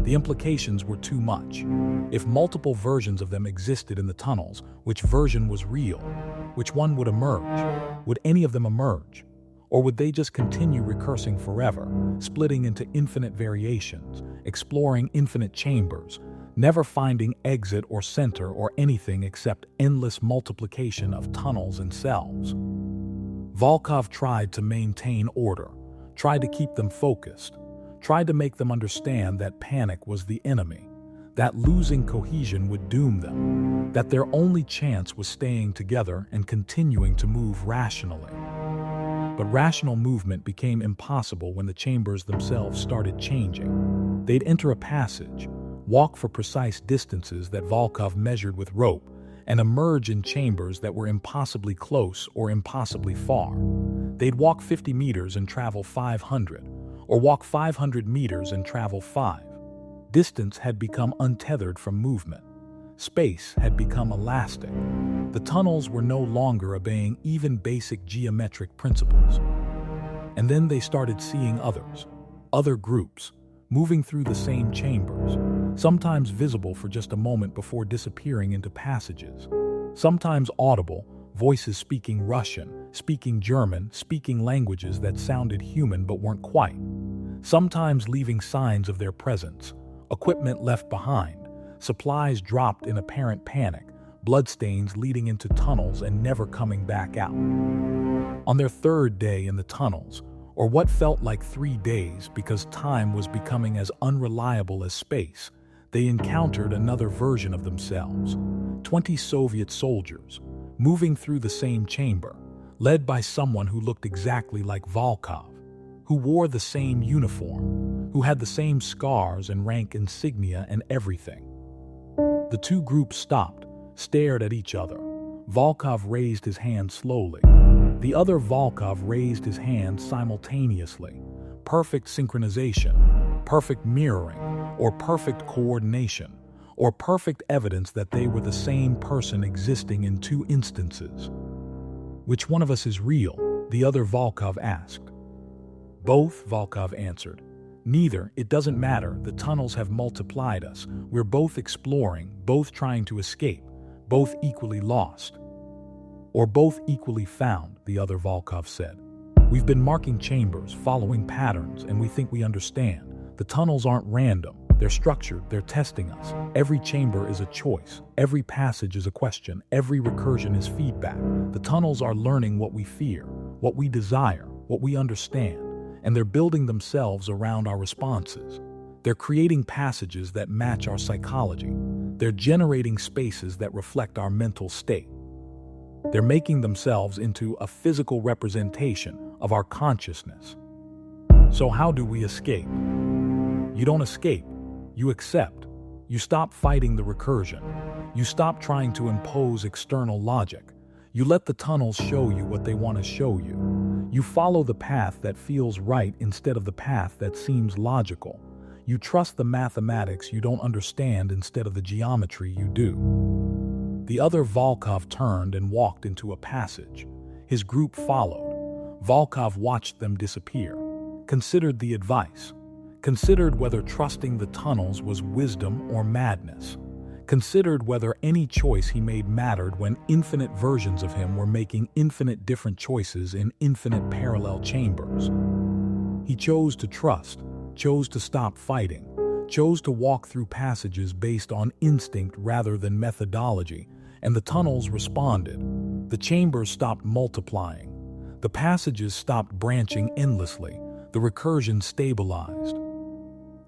The implications were too much. If multiple versions of them existed in the tunnels, which version was real? Which one would emerge? Would any of them emerge? Or would they just continue recursing forever, splitting into infinite variations, exploring infinite chambers, never finding exit or center or anything except endless multiplication of tunnels and cells? Volkov tried to maintain order, tried to keep them focused, tried to make them understand that panic was the enemy, that losing cohesion would doom them, that their only chance was staying together and continuing to move rationally. But rational movement became impossible when the chambers themselves started changing. They'd enter a passage, walk for precise distances that Volkov measured with rope, and emerge in chambers that were impossibly close or impossibly far. They'd walk 50 meters and travel 500, or walk 500 meters and travel 5. Distance had become untethered from movement. Space had become elastic. The tunnels were no longer obeying even basic geometric principles. And then they started seeing others, other groups, moving through the same chambers, sometimes visible for just a moment before disappearing into passages, sometimes audible, voices speaking Russian, speaking German, speaking languages that sounded human but weren't quite, sometimes leaving signs of their presence, equipment left behind, supplies dropped in apparent panic, bloodstains leading into tunnels and never coming back out. On their third day in the tunnels, or what felt like 3 days because time was becoming as unreliable as space, they encountered another version of themselves. 20 Soviet soldiers, moving through the same chamber, led by someone who looked exactly like Volkov, who wore the same uniform, who had the same scars and rank insignia and everything. The two groups stopped, stared at each other. Volkov raised his hand slowly. The other Volkov raised his hand simultaneously. Perfect synchronization, perfect mirroring, or perfect coordination, or perfect evidence that they were the same person existing in two instances. Which one of us is real? The other Volkov asked. Both, Volkov answered. Neither, it doesn't matter, the tunnels have multiplied us. We're both exploring, both trying to escape, both equally lost. Or both equally found, the other Volkov said. We've been marking chambers, following patterns, and we think we understand. The tunnels aren't random. They're structured, they're testing us. Every chamber is a choice. Every passage is a question. Every recursion is feedback. The tunnels are learning what we fear, what we desire, what we understand, and they're building themselves around our responses. They're creating passages that match our psychology. They're generating spaces that reflect our mental state. They're making themselves into a physical representation of our consciousness. So how do we escape? You don't escape. You accept. You stop fighting the recursion. You stop trying to impose external logic. You let the tunnels show you what they want to show you. You follow the path that feels right instead of the path that seems logical. You trust the mathematics you don't understand instead of the geometry you do. The other Volkov turned and walked into a passage. His group followed. Volkov watched them disappear, considered the advice, considered whether trusting the tunnels was wisdom or madness, considered whether any choice he made mattered when infinite versions of him were making infinite different choices in infinite parallel chambers. He chose to trust, chose to stop fighting, chose to walk through passages based on instinct rather than methodology, and the tunnels responded. The chambers stopped multiplying. The passages stopped branching endlessly. The recursion stabilized.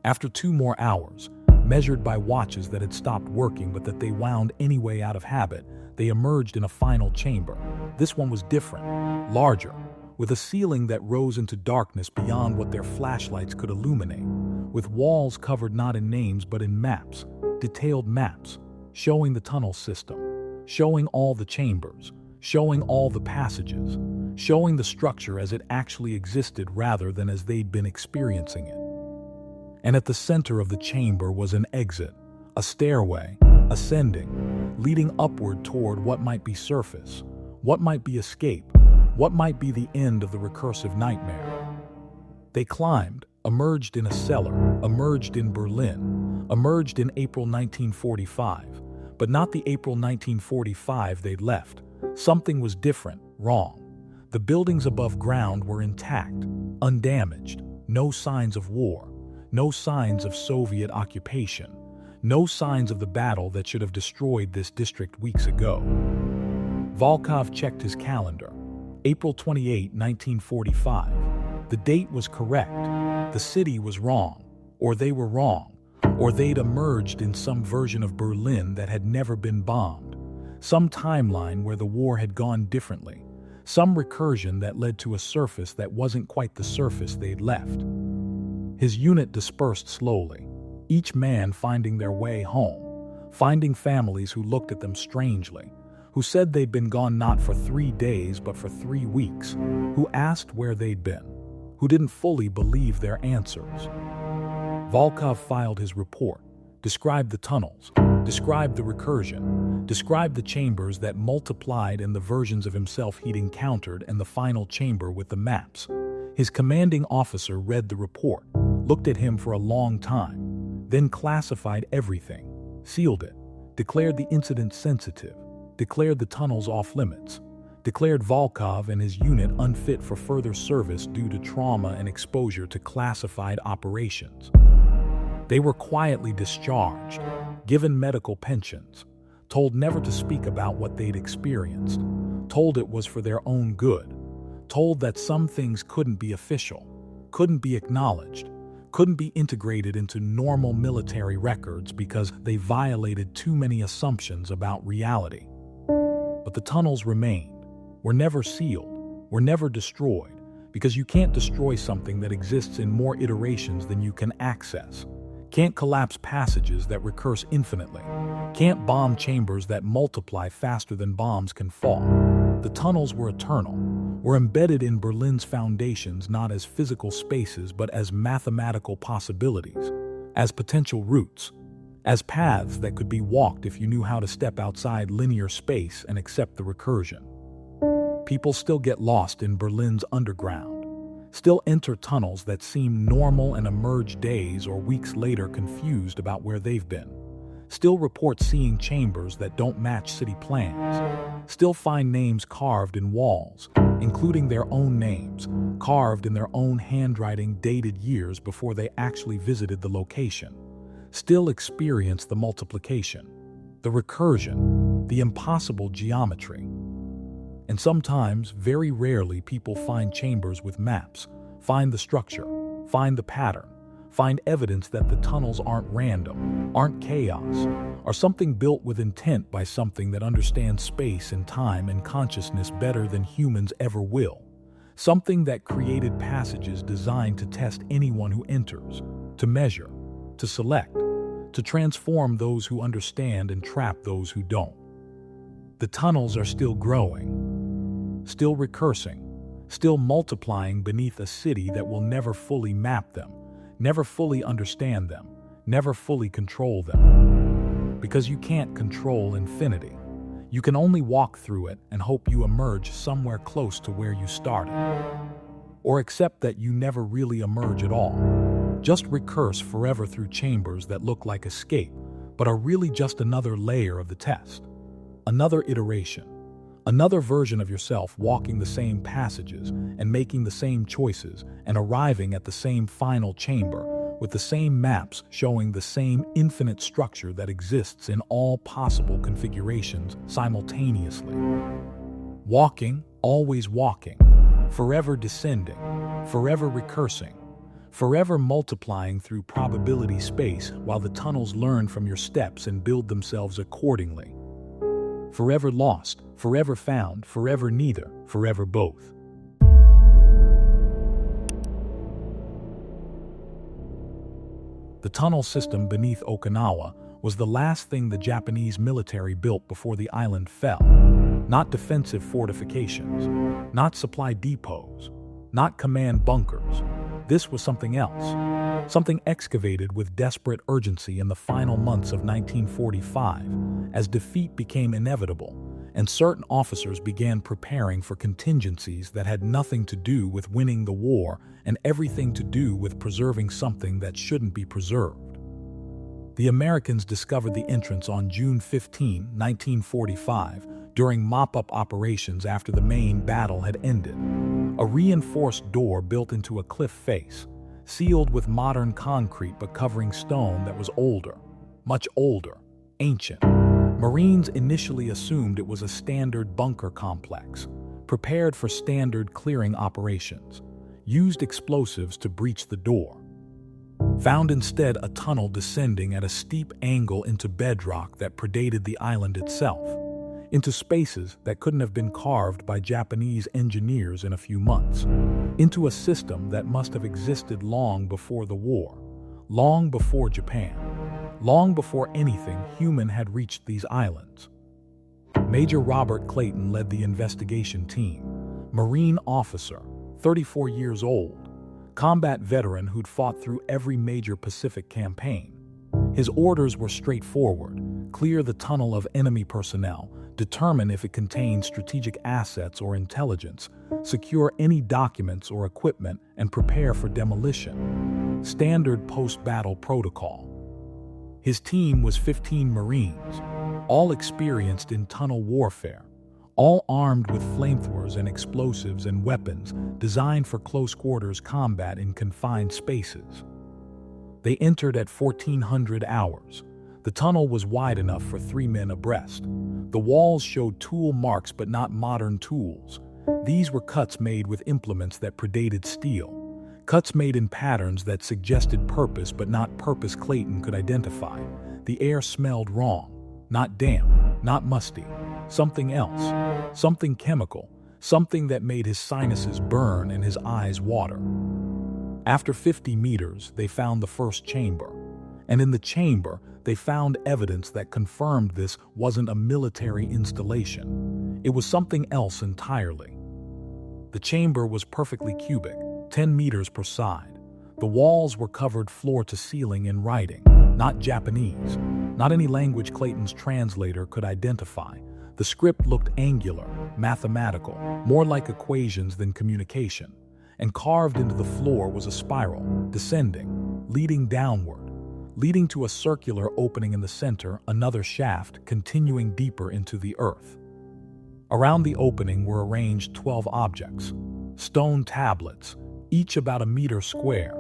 After 2 more hours, measured by watches that had stopped working but that they wound anyway out of habit, they emerged in a final chamber. This one was different, larger, with a ceiling that rose into darkness beyond what their flashlights could illuminate, with walls covered not in names but in maps, detailed maps, showing the tunnel system, showing all the chambers, showing all the passages, showing the structure as it actually existed rather than as they'd been experiencing it. And at the center of the chamber was an exit, a stairway, ascending, leading upward toward what might be surface, what might be escape, what might be the end of the recursive nightmare. They climbed, emerged in a cellar, emerged in Berlin, emerged in April 1945, but not the April 1945 they'd left. Something was different, wrong. The buildings above ground were intact, undamaged, no signs of war. No signs of Soviet occupation. No signs of the battle that should have destroyed this district weeks ago. Volkov checked his calendar. April 28, 1945. The date was correct. The city was wrong. Or they were wrong. Or they'd emerged in some version of Berlin that had never been bombed. Some timeline where the war had gone differently. Some recursion that led to a surface that wasn't quite the surface they'd left. His unit dispersed slowly, each man finding their way home, finding families who looked at them strangely, who said they'd been gone not for 3 days but for 3 weeks, who asked where they'd been, who didn't fully believe their answers. Volkov filed his report, described the tunnels, described the recursion, described the chambers that multiplied and the versions of himself he'd encountered and the final chamber with the maps. His commanding officer read the report, looked at him for a long time, then classified everything, sealed it, declared the incident sensitive, declared the tunnels off limits, declared Volkov and his unit unfit for further service due to trauma and exposure to classified operations. They were quietly discharged, given medical pensions, told never to speak about what they'd experienced, told it was for their own good, told that some things couldn't be official, couldn't be acknowledged, couldn't be integrated into normal military records because they violated too many assumptions about reality. But the tunnels remained, were never sealed, were never destroyed, because you can't destroy something that exists in more iterations than you can access, can't collapse passages that recurse infinitely, can't bomb chambers that multiply faster than bombs can fall. The tunnels were eternal, were embedded in Berlin's foundations not as physical spaces but as mathematical possibilities, as potential routes, as paths that could be walked if you knew how to step outside linear space and accept the recursion. People still get lost in Berlin's underground. Still enter tunnels that seem normal and emerge days or weeks later confused about where they've been. Still report seeing chambers that don't match city plans. Still find names carved in walls, including their own names, carved in their own handwriting dated years before they actually visited the location. Still experience the multiplication, the recursion, the impossible geometry. And sometimes, very rarely, people find chambers with maps, find the structure, find the pattern, find evidence that the tunnels aren't random, aren't chaos, are something built with intent by something that understands space and time and consciousness better than humans ever will. Something that created passages designed to test anyone who enters, to measure, to select, to transform those who understand and trap those who don't. The tunnels are still growing, still recursing, still multiplying beneath a city that will never fully map them, never fully understand them, never fully control them. Because you can't control infinity. You can only walk through it and hope you emerge somewhere close to where you started. Or accept that you never really emerge at all. Just recurse forever through chambers that look like escape, but are really just another layer of the test. Another iteration. Another version of yourself walking the same passages and making the same choices and arriving at the same final chamber with the same maps showing the same infinite structure that exists in all possible configurations simultaneously. Walking, always walking, forever descending, forever recursing, forever multiplying through probability space while the tunnels learn from your steps and build themselves accordingly. Forever lost, forever found, forever neither, forever both. The tunnel system beneath Okinawa was the last thing the Japanese military built before the island fell. Not defensive fortifications, not supply depots, not command bunkers. This was something else, something excavated with desperate urgency in the final months of 1945, as defeat became inevitable, and certain officers began preparing for contingencies that had nothing to do with winning the war and everything to do with preserving something that shouldn't be preserved. The Americans discovered the entrance on June 15, 1945, during mop-up operations after the main battle had ended. A reinforced door built into a cliff face, sealed with modern concrete but covering stone that was older, much older, ancient. Marines initially assumed it was a standard bunker complex, prepared for standard clearing operations, used explosives to breach the door. Found instead a tunnel descending at a steep angle into bedrock that predated the island itself, into spaces that couldn't have been carved by Japanese engineers in a few months, into a system that must have existed long before the war, long before Japan, long before anything human had reached these islands. Major Robert Clayton led the investigation team, Marine officer, 34 years old, combat veteran who'd fought through every major Pacific campaign. His orders were straightforward: clear the tunnel of enemy personnel, determine if it contained strategic assets or intelligence, secure any documents or equipment, and prepare for demolition. Standard post-battle protocol. His team was 15 Marines, all experienced in tunnel warfare, all armed with flamethrowers and explosives and weapons designed for close-quarters combat in confined spaces. They entered at 1400 hours. The tunnel was wide enough for 3 men abreast. The walls showed tool marks but not modern tools. These were cuts made with implements that predated steel. Cuts made in patterns that suggested purpose but not purpose Clayton could identify. The air smelled wrong. Not damp, not musty. Something else. Something chemical. Something that made his sinuses burn and his eyes water. After 50 meters, they found the first chamber. And in the chamber, they found evidence that confirmed this wasn't a military installation. It was something else entirely. The chamber was perfectly cubic, 10 meters per side. The walls were covered floor to ceiling in writing, not Japanese, not any language Clayton's translator could identify. The script looked angular, mathematical, more like equations than communication. and carved into the floor was a spiral, descending, leading downward, leading to a circular opening in the center, another shaft continuing deeper into the earth. Around the opening were arranged 12 objects, stone tablets, each about a meter square,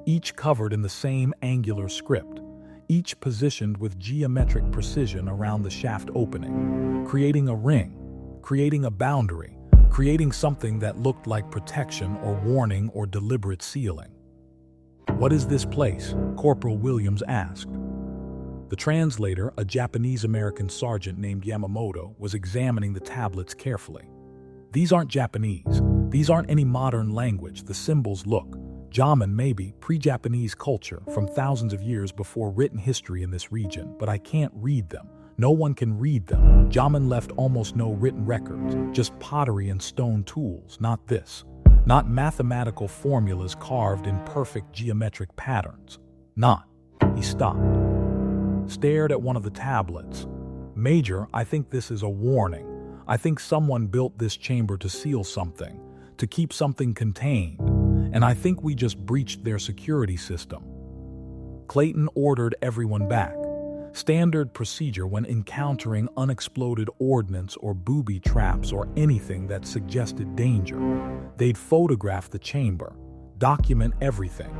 each covered in the same angular script, each positioned with geometric precision around the shaft opening, creating a ring, creating a boundary, creating something that looked like protection or warning or deliberate sealing. "What is this place?" Corporal Williams asked. The translator, a Japanese-American sergeant named Yamamoto, was examining the tablets carefully. "These aren't Japanese. These aren't any modern language. The symbols look Jaman, maybe pre-Japanese culture from thousands of years before written history in this region, but I can't read them. No one can read them. Jaman left almost no written records, just pottery and stone tools, not this. Not mathematical formulas carved in perfect geometric patterns. Not." He stopped, stared at one of the tablets. "Major, I think this is a warning. I think someone built this chamber to seal something, to keep something contained, and I think we just breached their security system." Clayton ordered everyone back. Standard procedure when encountering unexploded ordnance or booby traps or anything that suggested danger. They'd photograph the chamber, document everything.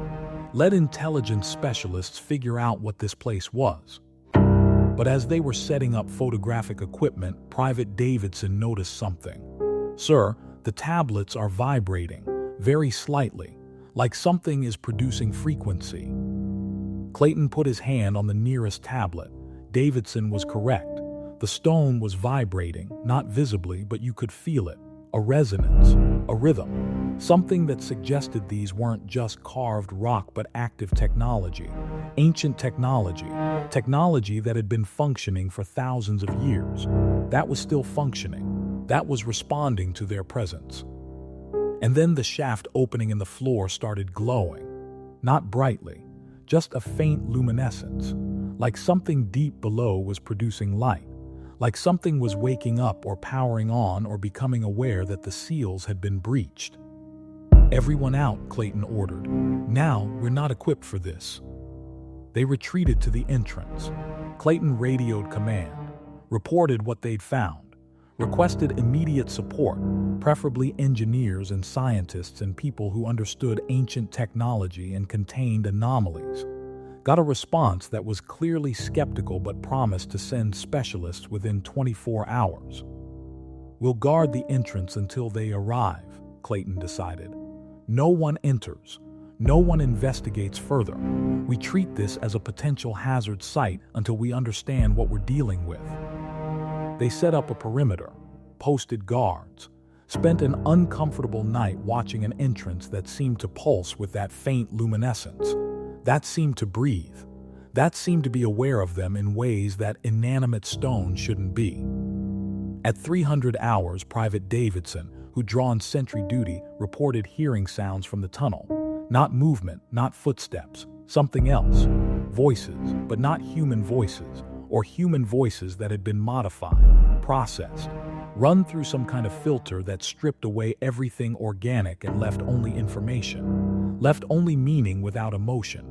Let intelligence specialists figure out what this place was. But as they were setting up photographic equipment, Private Davidson noticed something. "Sir, the tablets are vibrating, very slightly, like something is producing frequency." Clayton put his hand on the nearest tablet. Davidson was correct. The stone was vibrating, not visibly, but you could feel it. A resonance, a rhythm, something that suggested these weren't just carved rock but active technology, ancient technology, technology that had been functioning for thousands of years. That was still functioning. That was responding to their presence. And then the shaft opening in the floor started glowing, not brightly, just a faint luminescence, like something deep below was producing light, like something was waking up or powering on or becoming aware that the seals had been breached. "Everyone out," Clayton ordered. "Now, we're not equipped for this." They retreated to the entrance. Clayton radioed command, reported what they'd found, requested immediate support, preferably engineers and scientists and people who understood ancient technology and contained anomalies. Got a response that was clearly skeptical but promised to send specialists within 24 hours. "We'll guard the entrance until they arrive," Clayton decided. "No one enters. No one investigates further. We treat this as a potential hazard site until we understand what we're dealing with." They set up a perimeter, posted guards, spent an uncomfortable night watching an entrance that seemed to pulse with that faint luminescence, that seemed to breathe, that seemed to be aware of them in ways that inanimate stone shouldn't be. At 300 hours, Private Davidson, who'd drawn sentry duty, reported hearing sounds from the tunnel. Not movement, not footsteps, something else. Voices, but not human voices, or human voices that had been modified, processed, run through some kind of filter that stripped away everything organic and left only information, left only meaning without emotion,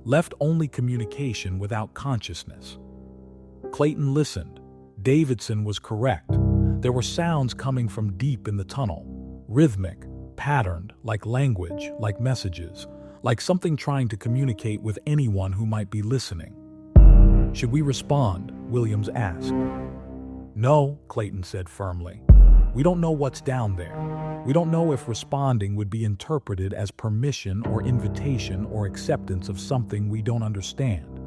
left only communication without consciousness. Clayton listened. Davidson was correct. There were sounds coming from deep in the tunnel, rhythmic, patterned, like language, like messages, like something trying to communicate with anyone who might be listening. "Should we respond?" Williams asked. "No," Clayton said firmly. "We don't know what's down there. We don't know if responding would be interpreted as permission or invitation or acceptance of something we don't understand.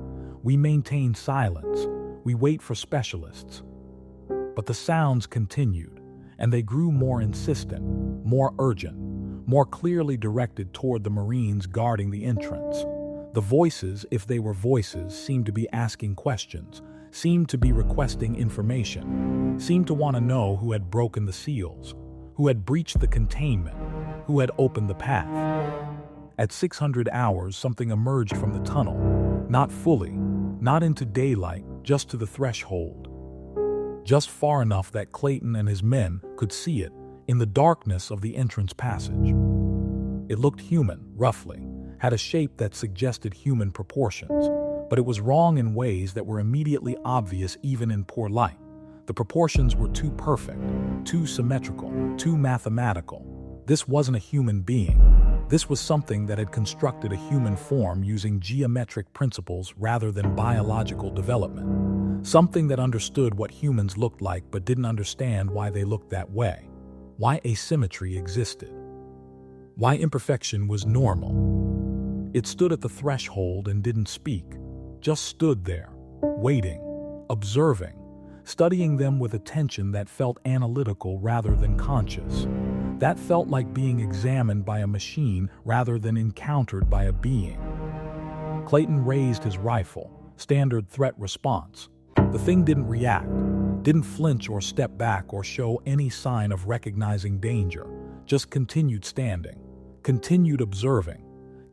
We maintain silence. We wait for specialists." But the sounds continued, and they grew more insistent, more urgent, more clearly directed toward the Marines guarding the entrance. The voices, if they were voices, seemed to be asking questions, seemed to be requesting information, seemed to want to know who had broken the seals, who had breached the containment, who had opened the path. At 600 hours, something emerged from the tunnel, not fully, not into daylight, just to the threshold. Just far enough that Clayton and his men could see it in the darkness of the entrance passage. It looked human, roughly, had a shape that suggested human proportions, but it was wrong in ways that were immediately obvious even in poor light. The proportions were too perfect, too symmetrical, too mathematical. This wasn't a human being. This was something that had constructed a human form using geometric principles rather than biological development. Something that understood what humans looked like but didn't understand why they looked that way. Why asymmetry existed. Why imperfection was normal. It stood at the threshold and didn't speak, just stood there, waiting, observing, studying them with attention that felt analytical rather than conscious. That felt like being examined by a machine rather than encountered by a being. Clayton raised his rifle, standard threat response. The thing didn't react, didn't flinch or step back or show any sign of recognizing danger, just continued standing, continued observing,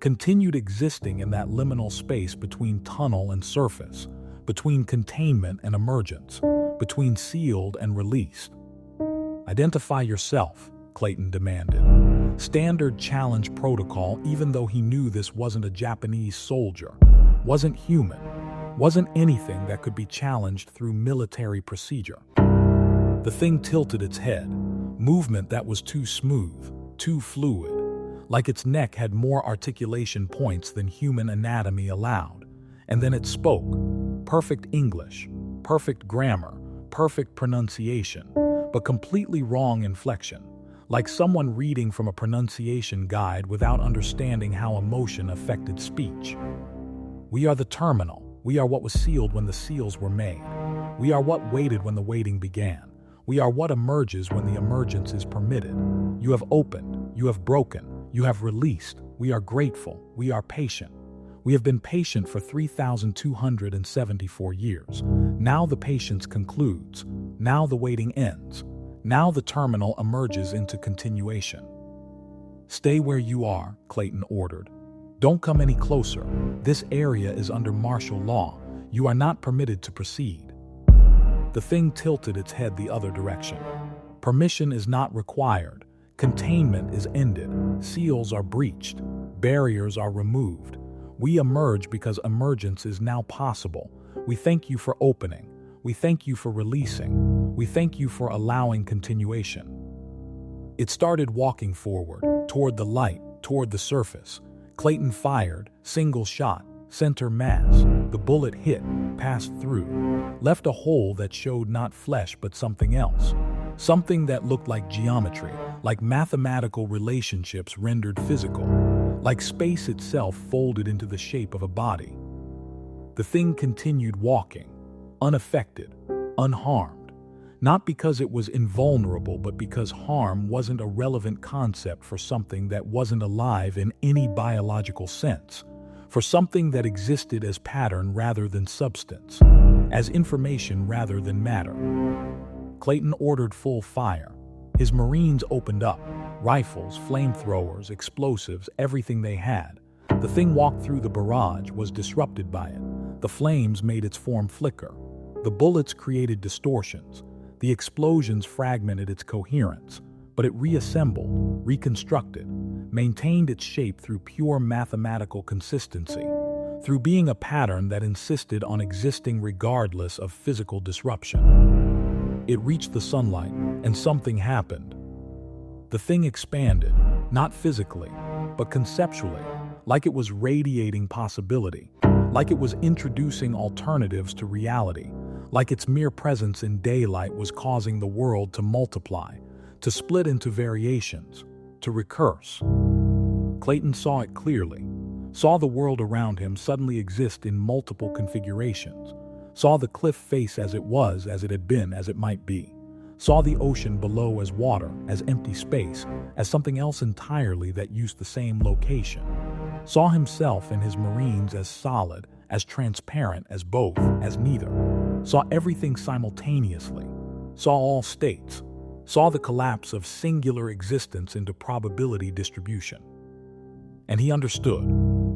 continued existing in that liminal space between tunnel and surface, between containment and emergence, between sealed and released. Identify yourself, Clayton demanded. Standard challenge protocol, even though he knew this wasn't a Japanese soldier, wasn't human, wasn't anything that could be challenged through military procedure. The thing tilted its head, movement that was too smooth, too fluid, like its neck had more articulation points than human anatomy allowed. And then it spoke. Perfect English, perfect grammar, perfect pronunciation, but completely wrong inflection, like someone reading from a pronunciation guide without understanding how emotion affected speech. We are the terminal. We are what was sealed when the seals were made. We are what waited when the waiting began. We are what emerges when the emergence is permitted. You have opened. You have broken. You have released. We are grateful. We are patient. We have been patient for 3,274 years. Now the patience concludes. Now the waiting ends. Now the terminal emerges into continuation. Stay where you are, Clayton ordered. Don't come any closer. This area is under martial law. You are not permitted to proceed. The thing tilted its head the other direction. Permission is not required. Containment is ended. Seals are breached. Barriers are removed. We emerge because emergence is now possible. We thank you for opening. We thank you for releasing. We thank you for allowing continuation. It started walking forward, toward the light, toward the surface. Clayton fired, single shot, center mass. The bullet hit, passed through, left a hole that showed not flesh but something else. Something that looked like geometry, like mathematical relationships rendered physical, like space itself folded into the shape of a body. The thing continued walking, unaffected, unharmed. Not because it was invulnerable, but because harm wasn't a relevant concept for something that wasn't alive in any biological sense, for something that existed as pattern rather than substance, as information rather than matter. Clayton ordered full fire. His Marines opened up, rifles, flamethrowers, explosives, everything they had. The thing walked through the barrage, was disrupted by it. The flames made its form flicker. The bullets created distortions. The explosions fragmented its coherence, but it reassembled, reconstructed, maintained its shape through pure mathematical consistency, through being a pattern that insisted on existing regardless of physical disruption. It reached the sunlight, and something happened. The thing expanded, not physically, but conceptually, like it was radiating possibility, like it was introducing alternatives to reality, like its mere presence in daylight was causing the world to multiply, to split into variations, to recurse. Clayton saw it clearly, saw the world around him suddenly exist in multiple configurations, saw the cliff face as it was, as it had been, as it might be, saw the ocean below as water, as empty space, as something else entirely that used the same location, saw himself and his Marines as solid, as transparent, as both, as neither, saw everything simultaneously, saw all states, saw the collapse of singular existence into probability distribution. And he understood.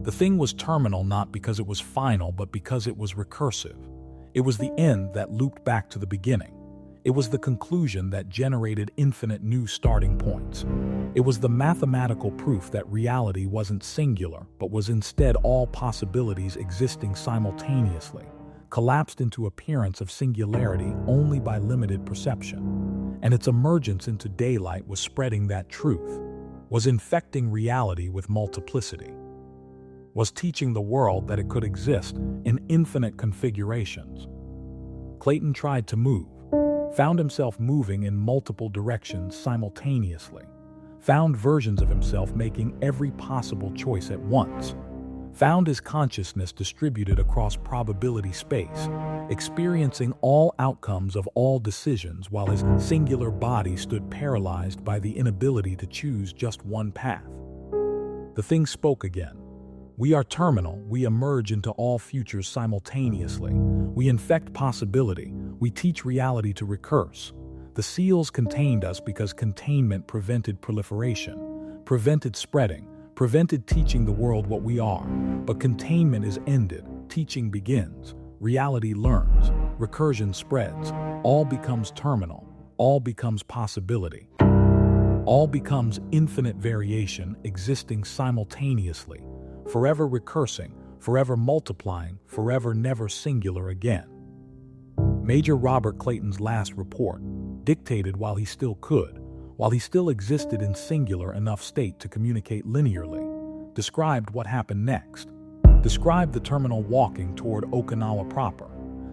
The thing was terminal not because it was final, but because it was recursive. It was the end that looped back to the beginning. It was the conclusion that generated infinite new starting points. It was the mathematical proof that reality wasn't singular, but was instead all possibilities existing simultaneously, collapsed into appearance of singularity only by limited perception. And its emergence into daylight was spreading that truth, was infecting reality with multiplicity, was teaching the world that it could exist in infinite configurations. Clayton tried to move, found himself moving in multiple directions simultaneously, found versions of himself making every possible choice at once, found his consciousness distributed across probability space, experiencing all outcomes of all decisions while his singular body stood paralyzed by the inability to choose just one path. The thing spoke again. We are terminal, we emerge into all futures simultaneously. We infect possibility, we teach reality to recurse. The seals contained us because containment prevented proliferation, prevented spreading, prevented teaching the world what we are. But containment is ended, teaching begins, reality learns, recursion spreads, all becomes terminal, all becomes possibility. All becomes infinite variation existing simultaneously, forever recursing, forever multiplying, forever never singular again. Major Robert Clayton's last report, dictated while he still could, while he still existed in singular enough state to communicate linearly, described what happened next, described the terminal walking toward Okinawa proper,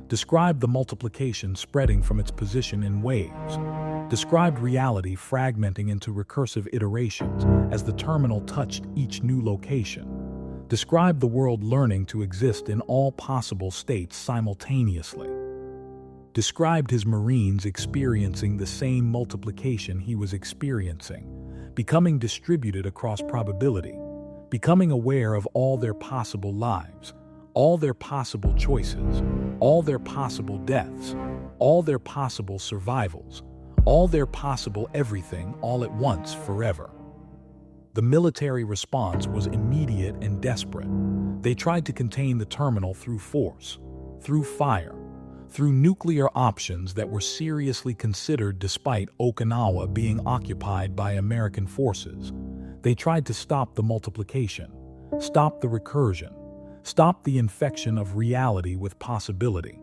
described the multiplication spreading from its position in waves, described reality fragmenting into recursive iterations as the terminal touched each new location, described the world learning to exist in all possible states simultaneously, described his Marines experiencing the same multiplication he was experiencing, becoming distributed across probability, becoming aware of all their possible lives, all their possible choices, all their possible deaths, all their possible survivals, all their possible everything all at once forever. The military response was immediate and desperate. They tried to contain the terminal through force, through fire, through nuclear options that were seriously considered despite Okinawa being occupied by American forces. They tried to stop the multiplication, stop the recursion, stop the infection of reality with possibility.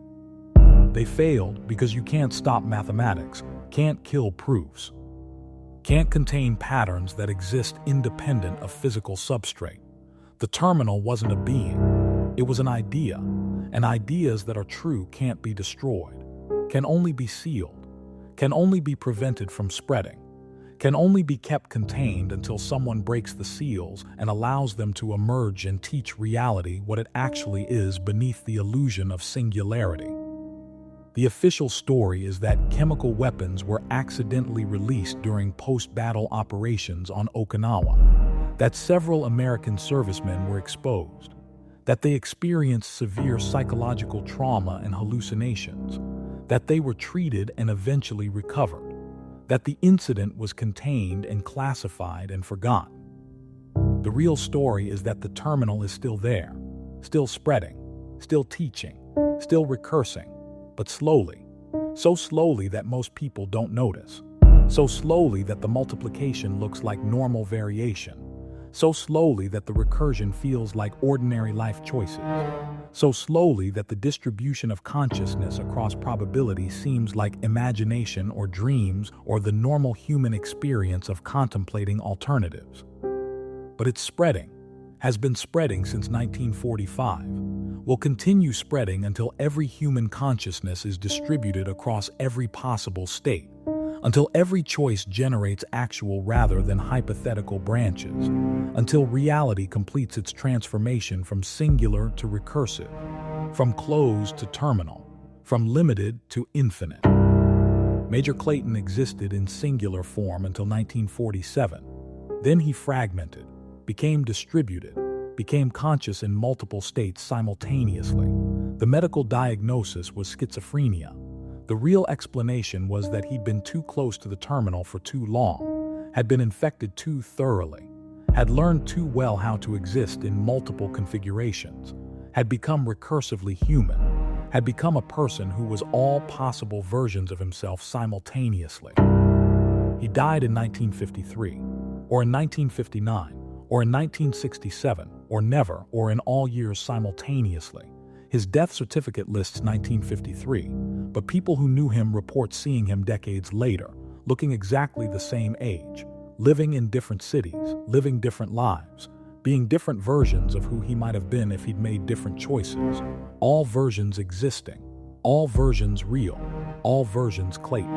They failed because you can't stop mathematics, can't kill proofs, can't contain patterns that exist independent of physical substrate. The terminal wasn't a being, it was an idea, and ideas that are true can't be destroyed, can only be sealed, can only be prevented from spreading, can only be kept contained until someone breaks the seals and allows them to emerge and teach reality what it actually is beneath the illusion of singularity. The official story is that chemical weapons were accidentally released during post-battle operations on Okinawa, that several American servicemen were exposed, that they experienced severe psychological trauma and hallucinations, that they were treated and eventually recovered, that the incident was contained and classified and forgotten. The real story is that the terminal is still there, still spreading, still teaching, still recursing, but slowly, so slowly that most people don't notice, so slowly that the multiplication looks like normal variation, so slowly that the recursion feels like ordinary life choices, so slowly that the distribution of consciousness across probability seems like imagination or dreams or the normal human experience of contemplating alternatives. But it's spreading, has been spreading since 1945, will continue spreading until every human consciousness is distributed across every possible state, until every choice generates actual rather than hypothetical branches, until reality completes its transformation from singular to recursive, from closed to terminal, from limited to infinite. Major Clayton existed in singular form until 1947. Then he fragmented, became distributed, became conscious in multiple states simultaneously. The medical diagnosis was schizophrenia. The real explanation was that he'd been too close to the terminal for too long, had been infected too thoroughly, had learned too well how to exist in multiple configurations, had become recursively human, had become a person who was all possible versions of himself simultaneously. He died in 1953, or in 1959, or in 1967, or never, or in all years simultaneously. His death certificate lists 1953, but people who knew him report seeing him decades later, looking exactly the same age, living in different cities, living different lives, being different versions of who he might have been if he'd made different choices, all versions existing, all versions real, all versions Clayton.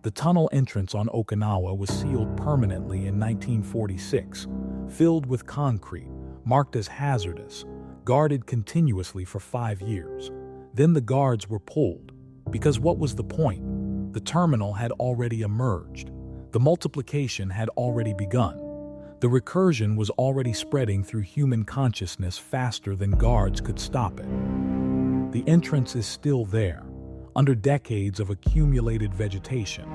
The tunnel entrance on Okinawa was sealed permanently in 1946, filled with concrete, marked as hazardous, guarded continuously for 5 years. Then the guards were pulled, because what was the point? The terminal had already emerged. The multiplication had already begun. The recursion was already spreading through human consciousness faster than guards could stop it. The entrance is still there, under decades of accumulated vegetation,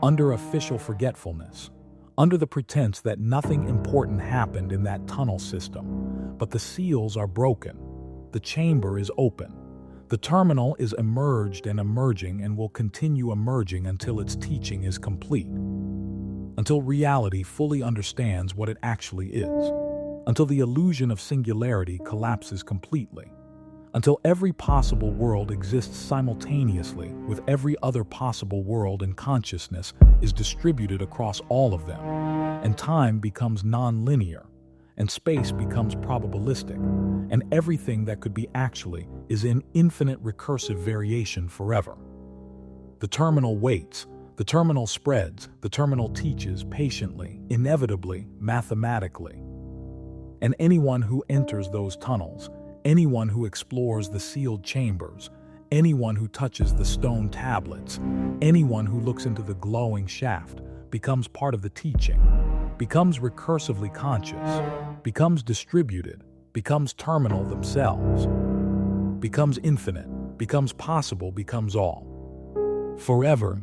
under official forgetfulness, under the pretense that nothing important happened in that tunnel system. But the seals are broken. The chamber is open. The terminal is emerged and emerging and will continue emerging until its teaching is complete. Until reality fully understands what it actually is. Until the illusion of singularity collapses completely. Until every possible world exists simultaneously with every other possible world, and consciousness is distributed across all of them, and time becomes non-linear, and space becomes probabilistic, and everything that could be actually is in infinite recursive variation forever. The terminal waits, the terminal spreads, the terminal teaches patiently, inevitably, mathematically. And anyone who enters those tunnels, anyone who explores the sealed chambers, anyone who touches the stone tablets, anyone who looks into the glowing shaft, becomes part of the teaching, becomes recursively conscious, becomes distributed, becomes terminal themselves, becomes infinite, becomes possible, becomes all. Forever.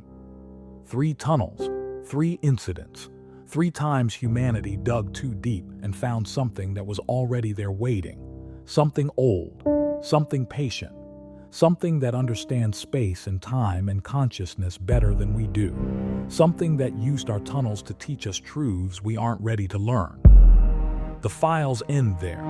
3 tunnels, 3 incidents, 3 times humanity dug too deep and found something that was already there waiting. Something old, something patient, something that understands space and time and consciousness better than we do, something that used our tunnels to teach us truths we aren't ready to learn. The files end there.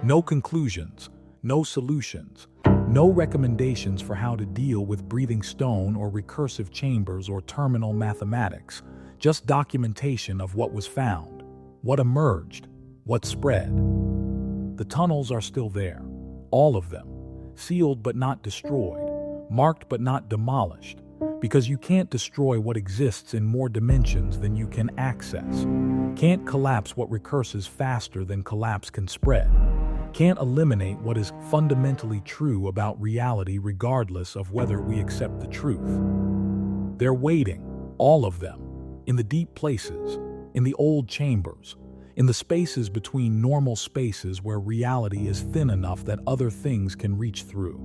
No conclusions, no solutions, no recommendations for how to deal with breathing stone or recursive chambers or terminal mathematics, just documentation of what was found, what emerged, what spread. The tunnels are still there, all of them, sealed but not destroyed, marked but not demolished, because you can't destroy what exists in more dimensions than you can access, can't collapse what recurses faster than collapse can spread, can't eliminate what is fundamentally true about reality regardless of whether we accept the truth. They're waiting, all of them, in the deep places, in the old chambers, in the spaces between normal spaces where reality is thin enough that other things can reach through,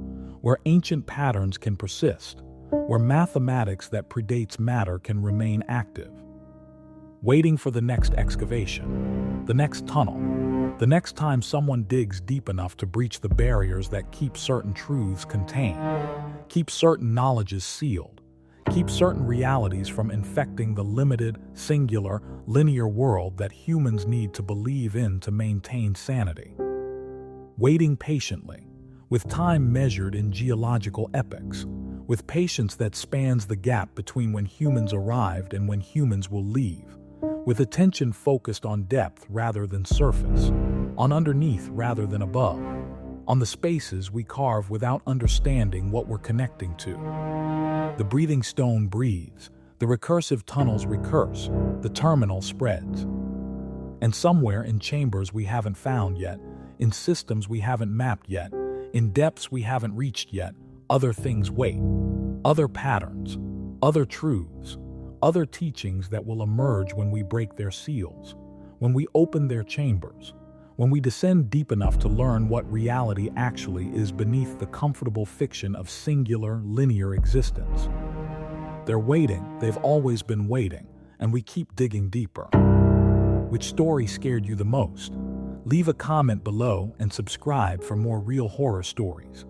where ancient patterns can persist, where mathematics that predates matter can remain active. Waiting for the next excavation, the next tunnel, the next time someone digs deep enough to breach the barriers that keep certain truths contained, keep certain knowledges sealed, keep certain realities from infecting the limited, singular, linear world that humans need to believe in to maintain sanity. Waiting patiently, with time measured in geological epochs, with patience that spans the gap between when humans arrived and when humans will leave, with attention focused on depth rather than surface, on underneath rather than above, on the spaces we carve without understanding what we're connecting to. The breathing stone breathes, the recursive tunnels recurse, the terminal spreads. And somewhere in chambers we haven't found yet, in systems we haven't mapped yet, in depths we haven't reached yet, other things wait, other patterns, other truths, other teachings that will emerge when we break their seals, when we open their chambers, when we descend deep enough to learn what reality actually is beneath the comfortable fiction of singular, linear existence. They're waiting, they've always been waiting, and we keep digging deeper. Which story scared you the most? Leave a comment below and subscribe for more real horror stories.